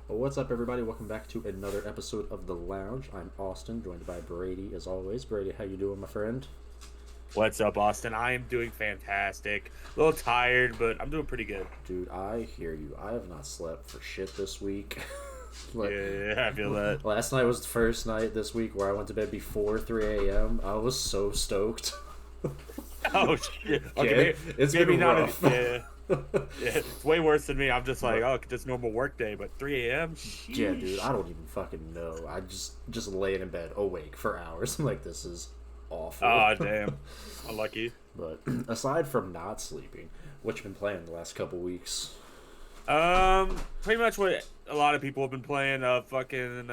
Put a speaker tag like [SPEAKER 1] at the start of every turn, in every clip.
[SPEAKER 1] Well, what's up, everybody? Welcome back to another episode of The Lounge. I'm Austin, joined by Brady, as always. Brady, how you doing, my friend?
[SPEAKER 2] What's up, Austin? I am doing fantastic. A little tired, but I'm doing pretty good.
[SPEAKER 1] Dude, I hear you. I have not slept for shit this week. Like,
[SPEAKER 2] Yeah, I feel that.
[SPEAKER 1] last night was the first night this week where I went to bed before 3 a.m. I was so stoked.
[SPEAKER 2] Oh shit. Okay,
[SPEAKER 1] Okay, it's
[SPEAKER 2] maybe
[SPEAKER 1] been
[SPEAKER 2] not.
[SPEAKER 1] rough.
[SPEAKER 2] Yeah, yeah. It's way worse than me. I'm just like, oh, just normal work day, but 3 a.m.
[SPEAKER 1] Yeah, dude, I
[SPEAKER 2] Sheesh.
[SPEAKER 1] don't even fucking know. I just laying in bed awake for hours. I'm like, this is awful.
[SPEAKER 2] Oh damn. Unlucky.
[SPEAKER 1] But aside from not sleeping, what you been playing the last couple weeks?
[SPEAKER 2] Pretty much what a lot of people have been playing. Fucking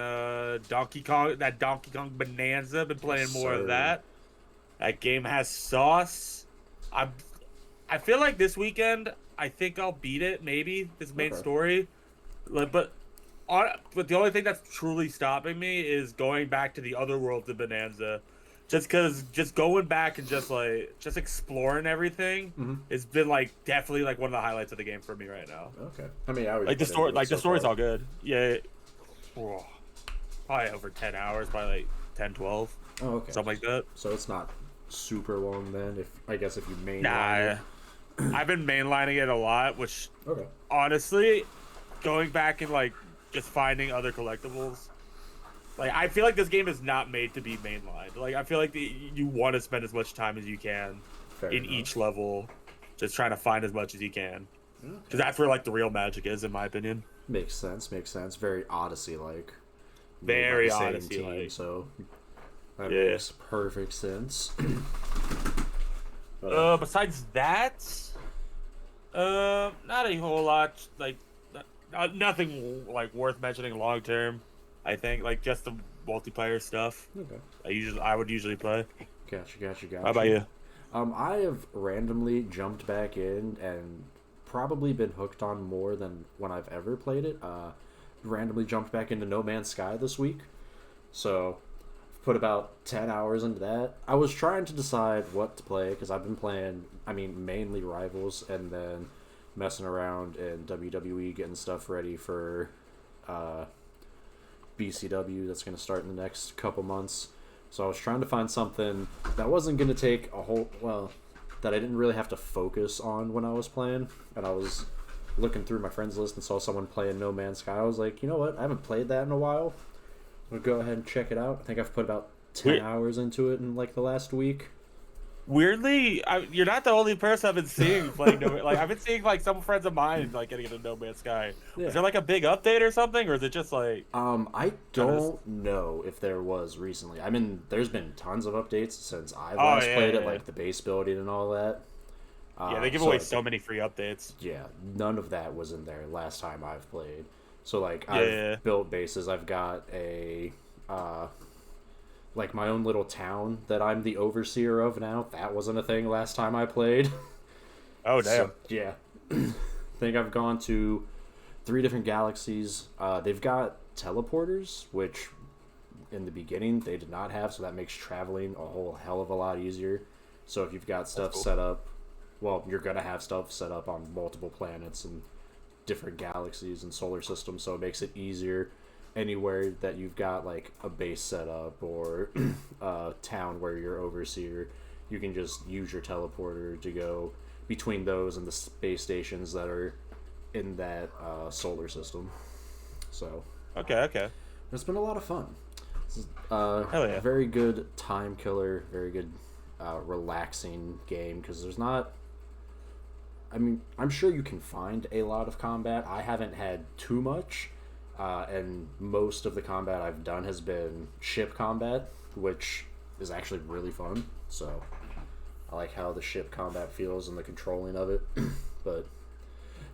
[SPEAKER 2] Donkey Kong. That Donkey Kong Bonanza. Been
[SPEAKER 1] Yes,
[SPEAKER 2] playing more of
[SPEAKER 1] sir.
[SPEAKER 2] that. That game has sauce. I'm I feel like this weekend, I think I'll beat it. Maybe this main
[SPEAKER 1] Okay.
[SPEAKER 2] story, but the only thing that's truly stopping me is going back to the other worlds of Bonanza, just because just going back and just exploring everything,
[SPEAKER 1] Mm-hmm.
[SPEAKER 2] it's been like definitely like one of the highlights of the game for me right now.
[SPEAKER 1] Okay. How many hours you
[SPEAKER 2] Like the
[SPEAKER 1] put
[SPEAKER 2] story,
[SPEAKER 1] into it
[SPEAKER 2] like the
[SPEAKER 1] so
[SPEAKER 2] story's
[SPEAKER 1] far?
[SPEAKER 2] all good. Yeah, oh, probably over 10 hours, probably like 10, 12,
[SPEAKER 1] Oh, okay.
[SPEAKER 2] something like that.
[SPEAKER 1] So it's not super long then. If I guess if you mainline it.
[SPEAKER 2] Nah, I've been mainlining it a lot, which
[SPEAKER 1] Okay.
[SPEAKER 2] honestly, going back and like just finding other collectibles, like I feel like this game is not made to be mainlined. Like I feel like you want to spend as much time as you can
[SPEAKER 1] Fair
[SPEAKER 2] in
[SPEAKER 1] enough.
[SPEAKER 2] each level, just trying to find as much as you can, because
[SPEAKER 1] Okay.
[SPEAKER 2] that's where like the real magic is, in my opinion.
[SPEAKER 1] Makes sense. Makes sense. Very Odyssey like. Made by the
[SPEAKER 2] Very
[SPEAKER 1] same
[SPEAKER 2] Odyssey
[SPEAKER 1] team,
[SPEAKER 2] like.
[SPEAKER 1] so that
[SPEAKER 2] Yeah.
[SPEAKER 1] makes perfect sense. But
[SPEAKER 2] Besides that, not a whole lot. Like, nothing like worth mentioning long term. I think like just the multiplayer stuff.
[SPEAKER 1] okay.
[SPEAKER 2] I would usually play.
[SPEAKER 1] Gotcha. Gotcha.
[SPEAKER 2] How about
[SPEAKER 1] Gotcha.
[SPEAKER 2] you?
[SPEAKER 1] I have randomly jumped back in and probably been hooked on more than when I've ever played it. Randomly jumped back into No Man's Sky this week, so put about 10 hours into that. I was trying to decide what to play because I've been playing, I mean, mainly Rivals and then messing around in WWE, getting stuff ready for uh, BCW that's going to start in the next couple months. So I was trying to find something that wasn't going to take a whole, well, that I didn't really have to focus on when I was playing. And I was looking through my friends list and saw someone playing No Man's Sky. I was like, you know what? I haven't played that in a while. I'm going to go ahead and check it out. I think I've put about 10
[SPEAKER 2] We
[SPEAKER 1] hours into it in like the last week.
[SPEAKER 2] Weirdly, you're not the only person I've been seeing playing No. Like I've been seeing like some friends of mine like getting into No Man's Sky. Was
[SPEAKER 1] Yeah.
[SPEAKER 2] there like a big update or something, or is it just like
[SPEAKER 1] I
[SPEAKER 2] kind of?
[SPEAKER 1] don't know if there was recently. I mean, there's been tons of updates since I
[SPEAKER 2] Oh
[SPEAKER 1] last
[SPEAKER 2] yeah,
[SPEAKER 1] played it,
[SPEAKER 2] yeah,
[SPEAKER 1] like the base building and all that.
[SPEAKER 2] yeah. They give
[SPEAKER 1] So
[SPEAKER 2] away
[SPEAKER 1] like,
[SPEAKER 2] so many free updates.
[SPEAKER 1] yeah, none of that was in there last time I've played. So like
[SPEAKER 2] Yeah,
[SPEAKER 1] I've
[SPEAKER 2] yeah.
[SPEAKER 1] built bases. I've got a like my own little town that I'm the overseer of now. That wasn't a thing last time I played.
[SPEAKER 2] Oh
[SPEAKER 1] So
[SPEAKER 2] damn.
[SPEAKER 1] yeah, I think I've gone to three different galaxies. They've got teleporters, which in the beginning they did not have, so that makes traveling a whole hell of a lot easier. So if you've got
[SPEAKER 2] That's
[SPEAKER 1] stuff
[SPEAKER 2] cool.
[SPEAKER 1] set up, well, you're gonna have stuff set up on multiple planets and different galaxies and solar systems, so it makes it easier anywhere that you've got like a base set up or a town where you're overseer. You can just use your teleporter to go between those and the space stations that are in that solar system. So
[SPEAKER 2] Okay, okay.
[SPEAKER 1] it's been a lot of fun. It's
[SPEAKER 2] Hell yeah.
[SPEAKER 1] very good time killer, very good relaxing game because there's not. I mean, I'm sure you can find a lot of combat. I haven't had too much, and most of the combat I've done has been ship combat, which is actually really fun. So I like how the ship combat feels and the controlling of it. But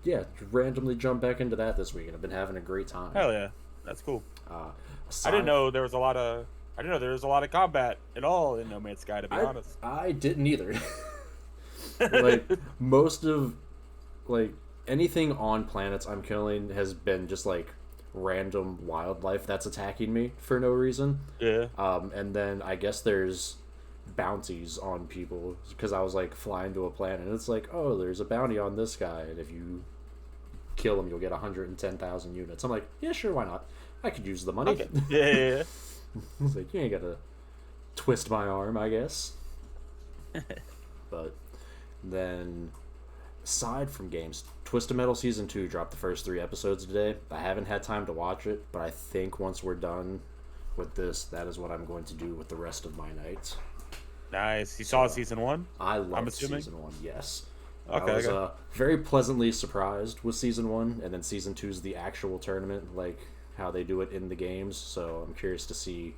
[SPEAKER 1] yeah, randomly jump back into that this week, and I've been having a great time.
[SPEAKER 2] Hell yeah. That's cool.
[SPEAKER 1] Uh,
[SPEAKER 2] I didn't
[SPEAKER 1] aside,
[SPEAKER 2] know there was a lot of. I didn't know there was a lot of combat at all in No Man's Sky. To be
[SPEAKER 1] I
[SPEAKER 2] honest.
[SPEAKER 1] I didn't either. Like most of like anything on planets I'm killing has been just like random wildlife that's attacking me for no reason.
[SPEAKER 2] Yeah.
[SPEAKER 1] And then I guess there's bounties on people because I was like flying to a planet and it's like, oh, there's a bounty on this guy, and if you kill them, you'll get 110,000 units. I'm like, yeah, sure, why not? I could use the money.
[SPEAKER 2] Okay. Yeah.
[SPEAKER 1] I was like, you ain't gotta twist my arm, I guess. But then, aside from games, Twisted Metal Season 2 dropped the first 3 episodes today. I haven't had time to watch it, but I think once we're done with this, that is what I'm going to do with the rest of my nights.
[SPEAKER 2] Nice. You saw Season 1?
[SPEAKER 1] I loved Season 1, yes.
[SPEAKER 2] Okay,
[SPEAKER 1] I was very pleasantly surprised with Season 1, and then Season 2 is the actual tournament, like how they do it in the games, so I'm curious to see.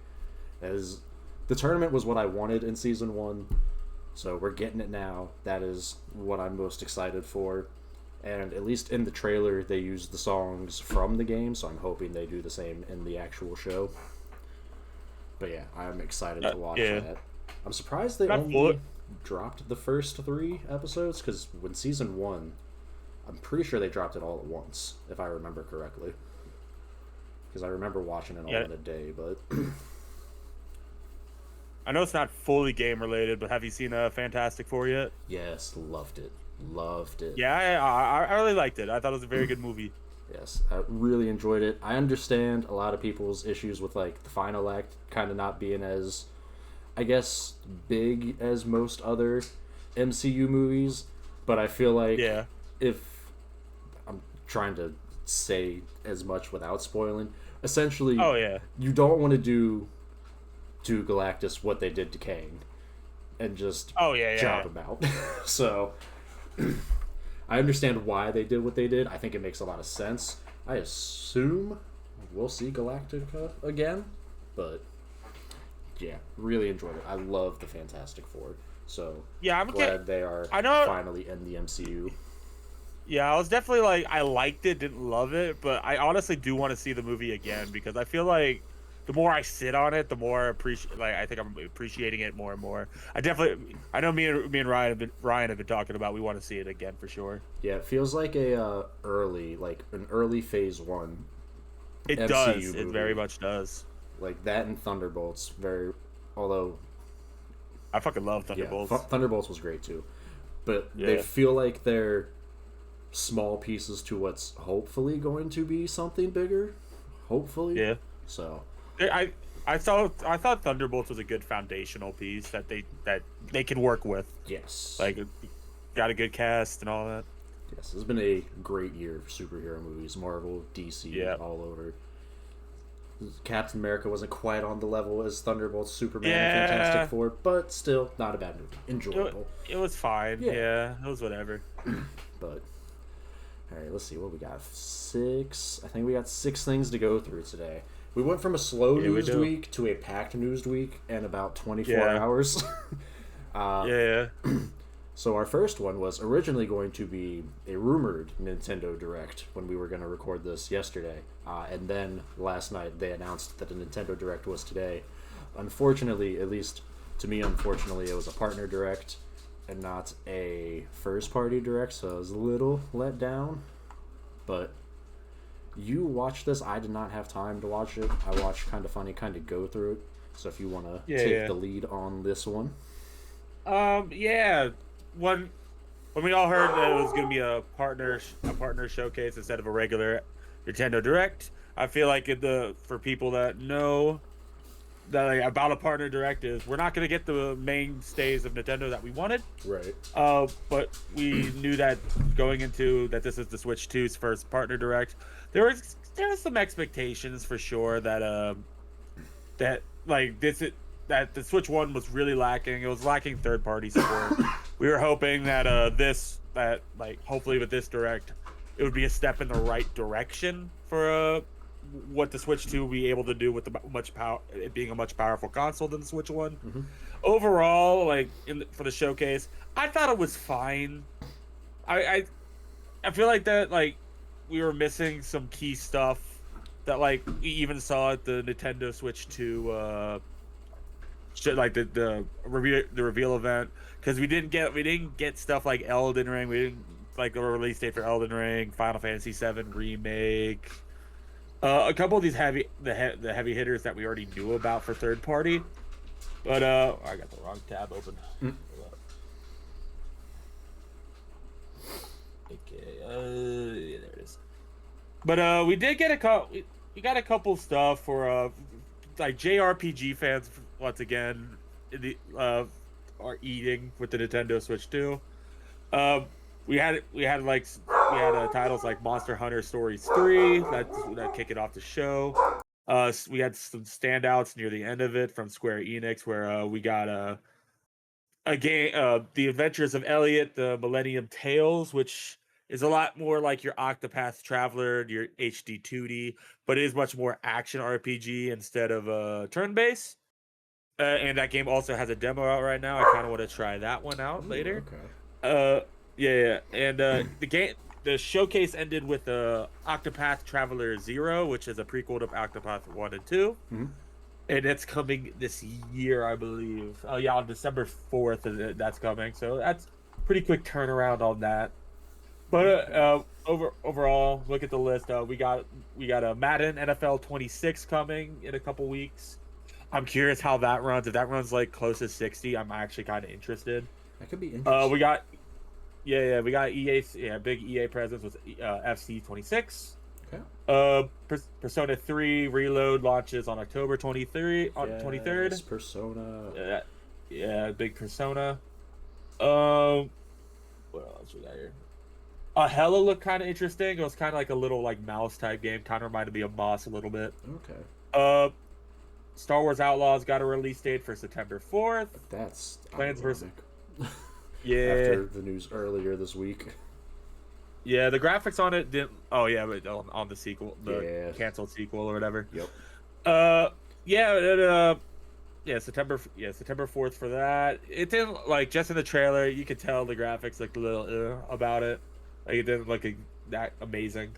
[SPEAKER 1] As the tournament was what I wanted in Season 1, so we're getting it now. That is what I'm most excited for. And at least in the trailer, they used the songs from the game, so I'm hoping they do the same in the actual show. But yeah, I'm excited to watch that. I'm surprised they only dropped the first 3 episodes, because when Season 1, I'm pretty sure they dropped it all at once, if I remember correctly. Because I remember watching it all in a day, but...
[SPEAKER 2] I know it's not fully game related, but have you seen Fantastic Four yet?
[SPEAKER 1] Yes, loved it. Loved it.
[SPEAKER 2] Yeah, I really liked it. I thought it was a very good movie.
[SPEAKER 1] Yes, I really enjoyed it. I understand a lot of people's issues with like the final act kind of not being as, I guess, big as most other MCU movies, but I feel like if I'm trying to say as much without spoiling, essentially, you don't want to do to Galactus what they did to Kang and just job him out. So I understand why they did what they did. I think it makes a lot of sense. I assume we'll see Galactica again, but yeah, really enjoyed it. I love the Fantastic Four, so I'm glad they are finally in the MCU.
[SPEAKER 2] Yeah, I was definitely like, I liked it, didn't love it, but I honestly do want to see the movie again, because I feel like the more I sit on it, the more I think I'm appreciating it more and more. I know me and Ryan have been talking about, we want to see it again for sure.
[SPEAKER 1] Yeah, it feels like an early phase 1.
[SPEAKER 2] It MCU does. Movie. It very much does.
[SPEAKER 1] Like that and Thunderbolts. Although
[SPEAKER 2] I fucking love Thunderbolts.
[SPEAKER 1] Yeah, Thunderbolts was great too, but they feel like they're small pieces to what's hopefully going to be something bigger. Hopefully.
[SPEAKER 2] Yeah.
[SPEAKER 1] So.
[SPEAKER 2] I thought Thunderbolts was a good foundational piece that they can work with.
[SPEAKER 1] Yes.
[SPEAKER 2] Like, got a good cast and all that.
[SPEAKER 1] Yes, it's been a great year for superhero movies. Marvel, DC, all over. Captain America wasn't quite on the level as Thunderbolts, Superman, and Fantastic Four, but still not a bad movie. Enjoyable.
[SPEAKER 2] It was fine. Yeah, it was whatever.
[SPEAKER 1] But all right, let's see what we got. 6. I think we got 6 things to go through today. We went from a slow news week to a packed news week in about 24 hours. So our first one was originally going to be a rumored Nintendo Direct when we were going to record this yesterday. And then last night they announced that a Nintendo Direct was today. Unfortunately, at least to me, it was a partner Direct and not a first-party Direct, so I was a little let down. But you watched this. I did not have time to watch it. I watched Kinda Funny Kinda Go through it. So if you want to take the lead on this one.
[SPEAKER 2] When we all heard that it was going to be a partner showcase instead of a regular Nintendo Direct, I feel like for people that know that about a partner Direct is we're not going to get the mainstays of Nintendo that we wanted.
[SPEAKER 1] Right.
[SPEAKER 2] But we knew that going into that this is the Switch 2's first partner Direct, there was some expectations for sure that the Switch 1 was really lacking. It was lacking third-party support. We were hoping that hopefully with this Direct, it would be a step in the right direction for what the Switch 2 will be able to do with it being a much powerful console than the Switch 1.
[SPEAKER 1] Mm-hmm.
[SPEAKER 2] Overall, for the showcase, I thought it was fine. I feel like that we were missing some key stuff that we even saw at the Nintendo Switch 2 the reveal event, because we didn't get stuff like Elden Ring. We didn't the release date for Elden Ring, Final Fantasy VII remake, a couple of these heavy hitters that we already knew about for third party. But I got the wrong tab open. Okay, there it is. But we did get a couple. We got a couple stuff for like JRPG fans once again. Are eating with the Nintendo Switch 2. Um, we had titles like Monster Hunter Stories 3 that kick it off the show. We had some standouts near the end of it from Square Enix, where we got a game, The Adventures of Elliot, the Millennium Tales, which is a lot more like your Octopath Traveler, your HD 2D, but it is much more action RPG instead of turn-based. And that game also has a demo out right now. I kind of want to try that one out
[SPEAKER 1] Ooh,
[SPEAKER 2] later.
[SPEAKER 1] okay.
[SPEAKER 2] Yeah. And the showcase ended with Octopath Traveler 0, which is a prequel to Octopath 1 and 2.
[SPEAKER 1] Mm-hmm.
[SPEAKER 2] And it's coming this year, I believe. Oh yeah, on December 4th, that's coming. So that's pretty quick turnaround on that. But overall, look at the list. We got a Madden NFL 26 coming in a couple weeks. I'm curious how that runs. If that runs like close to 60, I'm actually kind of interested.
[SPEAKER 1] That could be interesting.
[SPEAKER 2] We got big EA presence with FC 26.
[SPEAKER 1] Okay.
[SPEAKER 2] Persona 3 Reload launches on October 23rd.
[SPEAKER 1] Yes, Persona.
[SPEAKER 2] Big Persona. What else we got here? Hella looked kind of interesting. It was kind of like a little like mouse type game. Kind of reminded me of Moss a little bit.
[SPEAKER 1] Okay.
[SPEAKER 2] Star Wars Outlaws got a release date for September 4th.
[SPEAKER 1] That's
[SPEAKER 2] Plants vs.
[SPEAKER 1] Yeah. After the news earlier this week.
[SPEAKER 2] Yeah, the graphics on it didn't. Oh yeah, but on the sequel, the canceled sequel or whatever.
[SPEAKER 1] Yep.
[SPEAKER 2] September 4th for that. It didn't like just in the trailer. You could tell the graphics looked a little about it. Like it didn't look that amazing.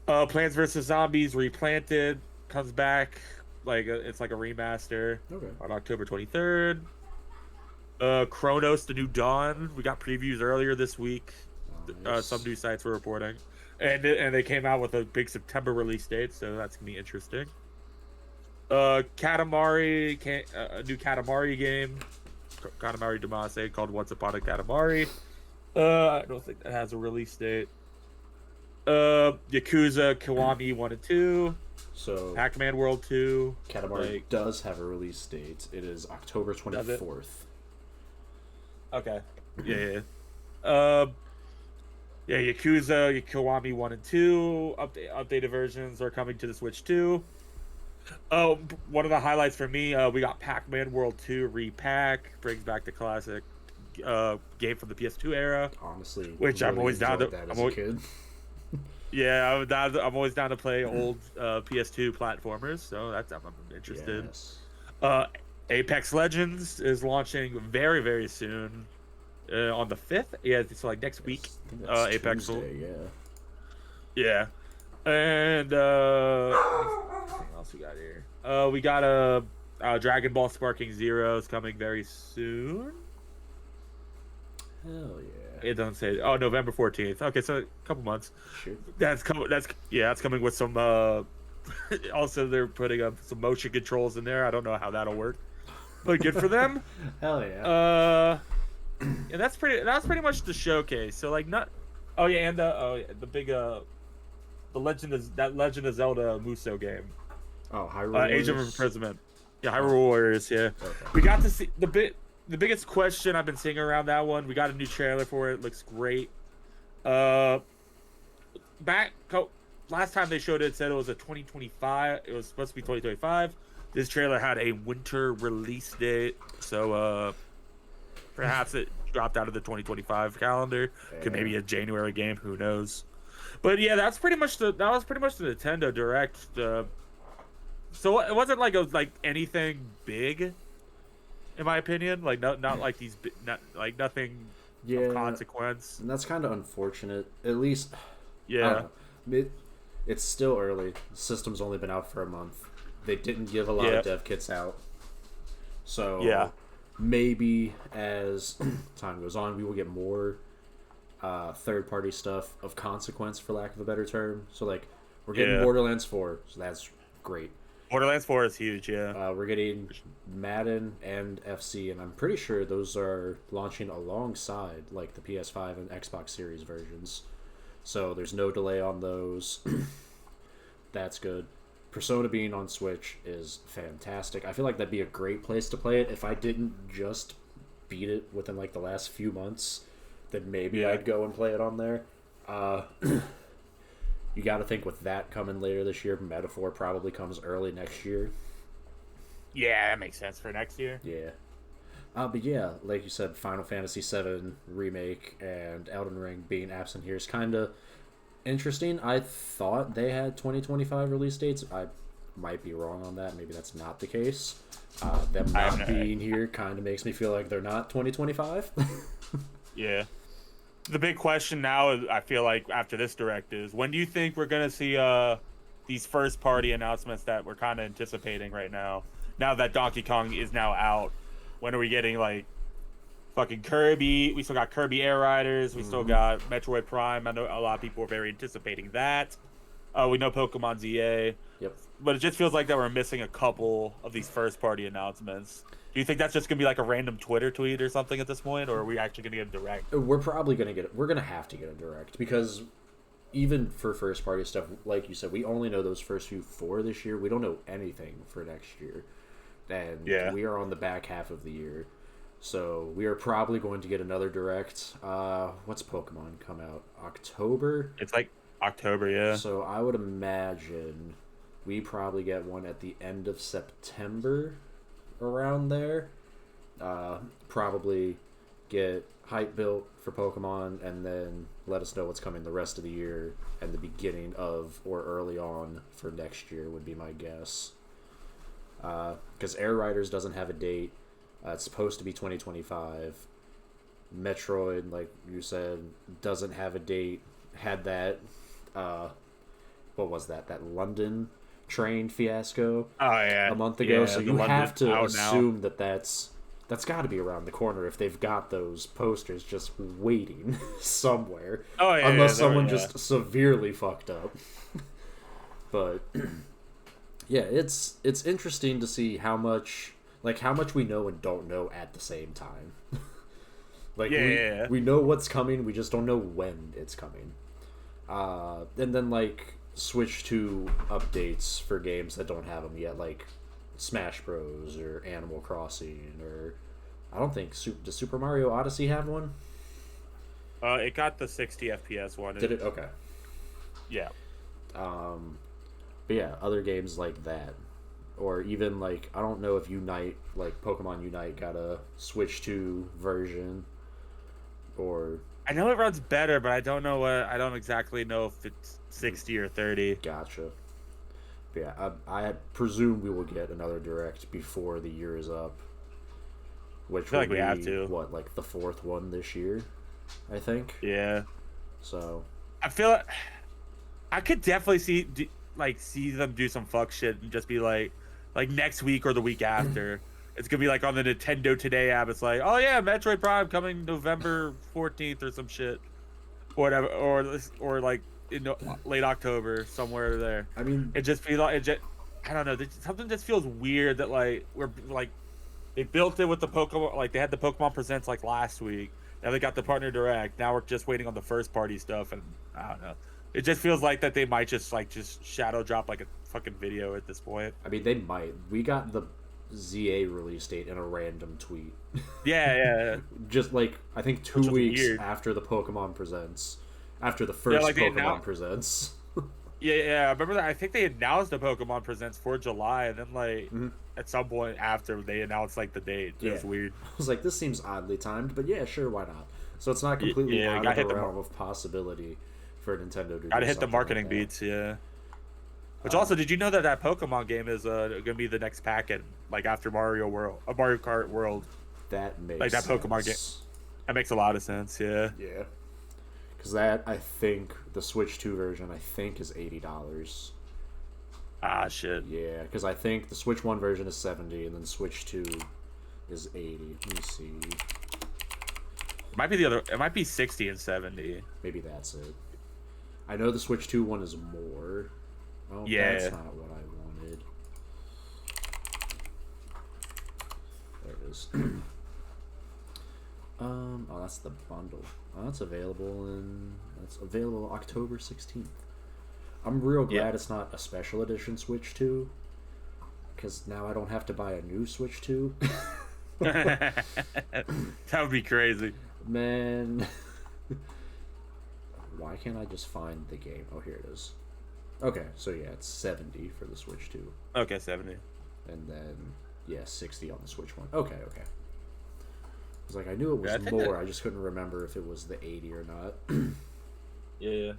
[SPEAKER 2] Plants vs Zombies Replanted comes back. Like it's like a remaster.
[SPEAKER 1] Okay.
[SPEAKER 2] On October 23rd. Chronos: The New Dawn. We got previews earlier this week.
[SPEAKER 1] Nice.
[SPEAKER 2] Some news sites were reporting, and they came out with a big September release date, so that's gonna be interesting. Katamari, a new Katamari game, Katamari Damacy, called Once Upon a Katamari. I don't think that has a release date. Yakuza Kiwami 1 and 2.
[SPEAKER 1] So
[SPEAKER 2] Pac-Man World 2.
[SPEAKER 1] Katamari does have a release date. It is October 24th.
[SPEAKER 2] Okay. Yeah. Yakuza Kiwami 1 and 2 updated versions are coming to the Switch 2. One of the highlights for me, we got Pac-Man World 2 Repack, brings back the classic game from the PS2 era.
[SPEAKER 1] Honestly,
[SPEAKER 2] which
[SPEAKER 1] really
[SPEAKER 2] I'm always down to.
[SPEAKER 1] that as a kid.
[SPEAKER 2] Yeah, I'm always down to play old PS2 platformers, so I'm interested.
[SPEAKER 1] Yes.
[SPEAKER 2] Apex Legends is launching very, very soon. On the 5th, it's like next week. Apex
[SPEAKER 1] Tuesday,
[SPEAKER 2] yeah. And what else we got here? We got a Dragon Ball Sparking Zeros coming very soon.
[SPEAKER 1] Hell yeah.
[SPEAKER 2] It doesn't say. Oh, November 14th. Okay, so a couple months.
[SPEAKER 1] Sure.
[SPEAKER 2] That's coming with some. Also, they're putting up some motion controls in there. I don't know how that'll work, but good for them.
[SPEAKER 1] Hell yeah.
[SPEAKER 2] And that's pretty much the showcase. So like not. Oh yeah, and the big Legend of Zelda Muso game.
[SPEAKER 1] Oh, Hyrule Warriors.
[SPEAKER 2] Age of Imprisonment. Yeah, Hyrule Warriors. Yeah, okay. We got to see the biggest question I've been seeing around that one. We got a new trailer for it. Looks great. Last time they showed it said it was a 2025. It was supposed to be 2025. This trailer had a winter release date, so perhaps it dropped out of the 2025 calendar. Yeah. Could maybe a January game. Who knows? But yeah, that was pretty much the Nintendo Direct. So it wasn't like anything big, in my opinion. Like not like these, not like nothing of consequence.
[SPEAKER 1] And that's kind of unfortunate. At least,
[SPEAKER 2] yeah.
[SPEAKER 1] It's still early. The system's only been out for a month. They didn't give a lot of dev kits out. So maybe as time goes on, we will get more third-party stuff of consequence, for lack of a better term. So like we're getting Borderlands 4, so that's great.
[SPEAKER 2] Borderlands 4 is huge, yeah.
[SPEAKER 1] We're getting Madden and FC, and I'm pretty sure those are launching alongside like the PS5 and Xbox Series versions. So there's no delay on those. That's good. Persona being on Switch is fantastic. I feel like that'd be a great place to play it. If I didn't just beat it within like the last few months, then maybe I'd go and play it on there. You got to think with that coming later this year, Metaphor probably comes early next year.
[SPEAKER 2] Yeah, that makes sense for next year.
[SPEAKER 1] Yeah. But yeah, like you said, Final Fantasy VII Remake and Elden Ring being absent here is kind of interesting. I thought they had 2025 release dates. I might be wrong on that. Maybe that's not the case. Them not being here kind of makes me feel like they're not 2025.
[SPEAKER 2] Yeah. The big question now, I feel like, after this direct is, when do you think we're going to see these first-party announcements that we're kind of anticipating right now? Now that Donkey Kong is now out, when are we getting, like, fucking Kirby? We still got Kirby Air Riders. We still got Metroid Prime. I know a lot of people were very anticipating that. We know Pokemon ZA.
[SPEAKER 1] Yep.
[SPEAKER 2] But it just feels like that we're missing a couple of these first-party announcements. Do you think that's just going to be like a random Twitter tweet or something at this point, or are we actually going to get a direct?
[SPEAKER 1] We're probably going to get it. We're going to have to get a direct because even for first-party stuff, like you said, we only know those first few for this year. We don't know anything for next year. And we are on the back half of the year. So we are probably going to get another direct. What's Pokemon come out? October?
[SPEAKER 2] It's like October, yeah.
[SPEAKER 1] So I would imagine we probably get one at the end of September, around there. Probably get hype built for Pokemon and then let us know what's coming the rest of the year and the beginning of or early on for next year would be my guess. Because Air Riders doesn't have a date. It's supposed to be 2025. Metroid, like you said, doesn't have a date. Had that, what was that? That London train fiasco a month ago. So you have to assume that that's got to be around the corner if they've got those posters just waiting somewhere. Unless someone just severely fucked up. But yeah, it's interesting to see how much we know and don't know at the same time. We know what's coming, we just don't know when it's coming. And then like Switch 2 updates for games that don't have them yet, like Smash Bros. Or Animal Crossing, or I don't think does Super Mario Odyssey have one?
[SPEAKER 2] It got the 60 FPS one.
[SPEAKER 1] Did it? Okay.
[SPEAKER 2] Yeah.
[SPEAKER 1] But yeah, other games like that, or even like I don't know if Unite, like Pokemon Unite, got a Switch 2 version, or
[SPEAKER 2] I know it runs better, but I don't know I don't exactly know if it's 60 or 30.
[SPEAKER 1] Gotcha. But yeah, I presume we will get another direct before the year is up, which will be what, like the fourth one this year, I think.
[SPEAKER 2] Yeah.
[SPEAKER 1] So
[SPEAKER 2] I feel like I could definitely see them do some fuck shit and just be like next week or the week after. It's gonna be like on the Nintendo Today app. It's like, oh yeah, Metroid Prime coming November 14th or some shit, or whatever, or like in late October, somewhere there.
[SPEAKER 1] I mean,
[SPEAKER 2] it just feels like I don't know. Something just feels weird that like we're like they built it with the Pokemon. Like they had the Pokemon Presents like last week. Now they got the partner direct. Now we're just waiting on the first party stuff, and I don't know. It just feels like that they might just shadow drop like a fucking video at this point.
[SPEAKER 1] I mean, they might. We got the ZA release date in a random tweet.
[SPEAKER 2] Yeah.
[SPEAKER 1] Just like I think 2 weeks after the Pokemon Presents, after the first Pokemon Presents.
[SPEAKER 2] Yeah. I remember that. I think they announced the Pokemon Presents for July, and then at some point after they announced like the date. It was weird.
[SPEAKER 1] I was like, this seems oddly timed, but yeah, sure, why not? So it's not completely out of the realm of possibility for Nintendo to
[SPEAKER 2] gotta hit the marketing beats, Which also, did you know that Pokemon game is gonna be the next packet, like after Mario Kart World?
[SPEAKER 1] That makes
[SPEAKER 2] like that Pokemon game. That makes a lot of sense,
[SPEAKER 1] Yeah. Because that, I think the Switch 2 version, I think is $80.
[SPEAKER 2] Ah, shit.
[SPEAKER 1] Yeah, because I think the Switch 1 version is $70, and then Switch 2 is $80. Let me see.
[SPEAKER 2] It might be the other. It might be 60 and 70.
[SPEAKER 1] Maybe that's it. I know the Switch 2 one is more. Oh,
[SPEAKER 2] yeah.
[SPEAKER 1] That's not what I wanted. There it is. Oh, that's the bundle. Oh, that's available October 16th. I'm real
[SPEAKER 2] Yeah.
[SPEAKER 1] glad it's not a special edition Switch 2, because now I don't have to buy a new Switch 2.
[SPEAKER 2] That would be crazy.
[SPEAKER 1] Man, why can't I just find the game? Oh, here it is. Okay, so yeah, it's 70 for the Switch 2.
[SPEAKER 2] Okay, 70.
[SPEAKER 1] And then, yeah, 60 on the Switch 1. Okay, okay. I was like, I knew it was
[SPEAKER 2] Yeah, I think
[SPEAKER 1] more,
[SPEAKER 2] that-
[SPEAKER 1] I just couldn't remember if it was the 80 or not.
[SPEAKER 2] Yeah.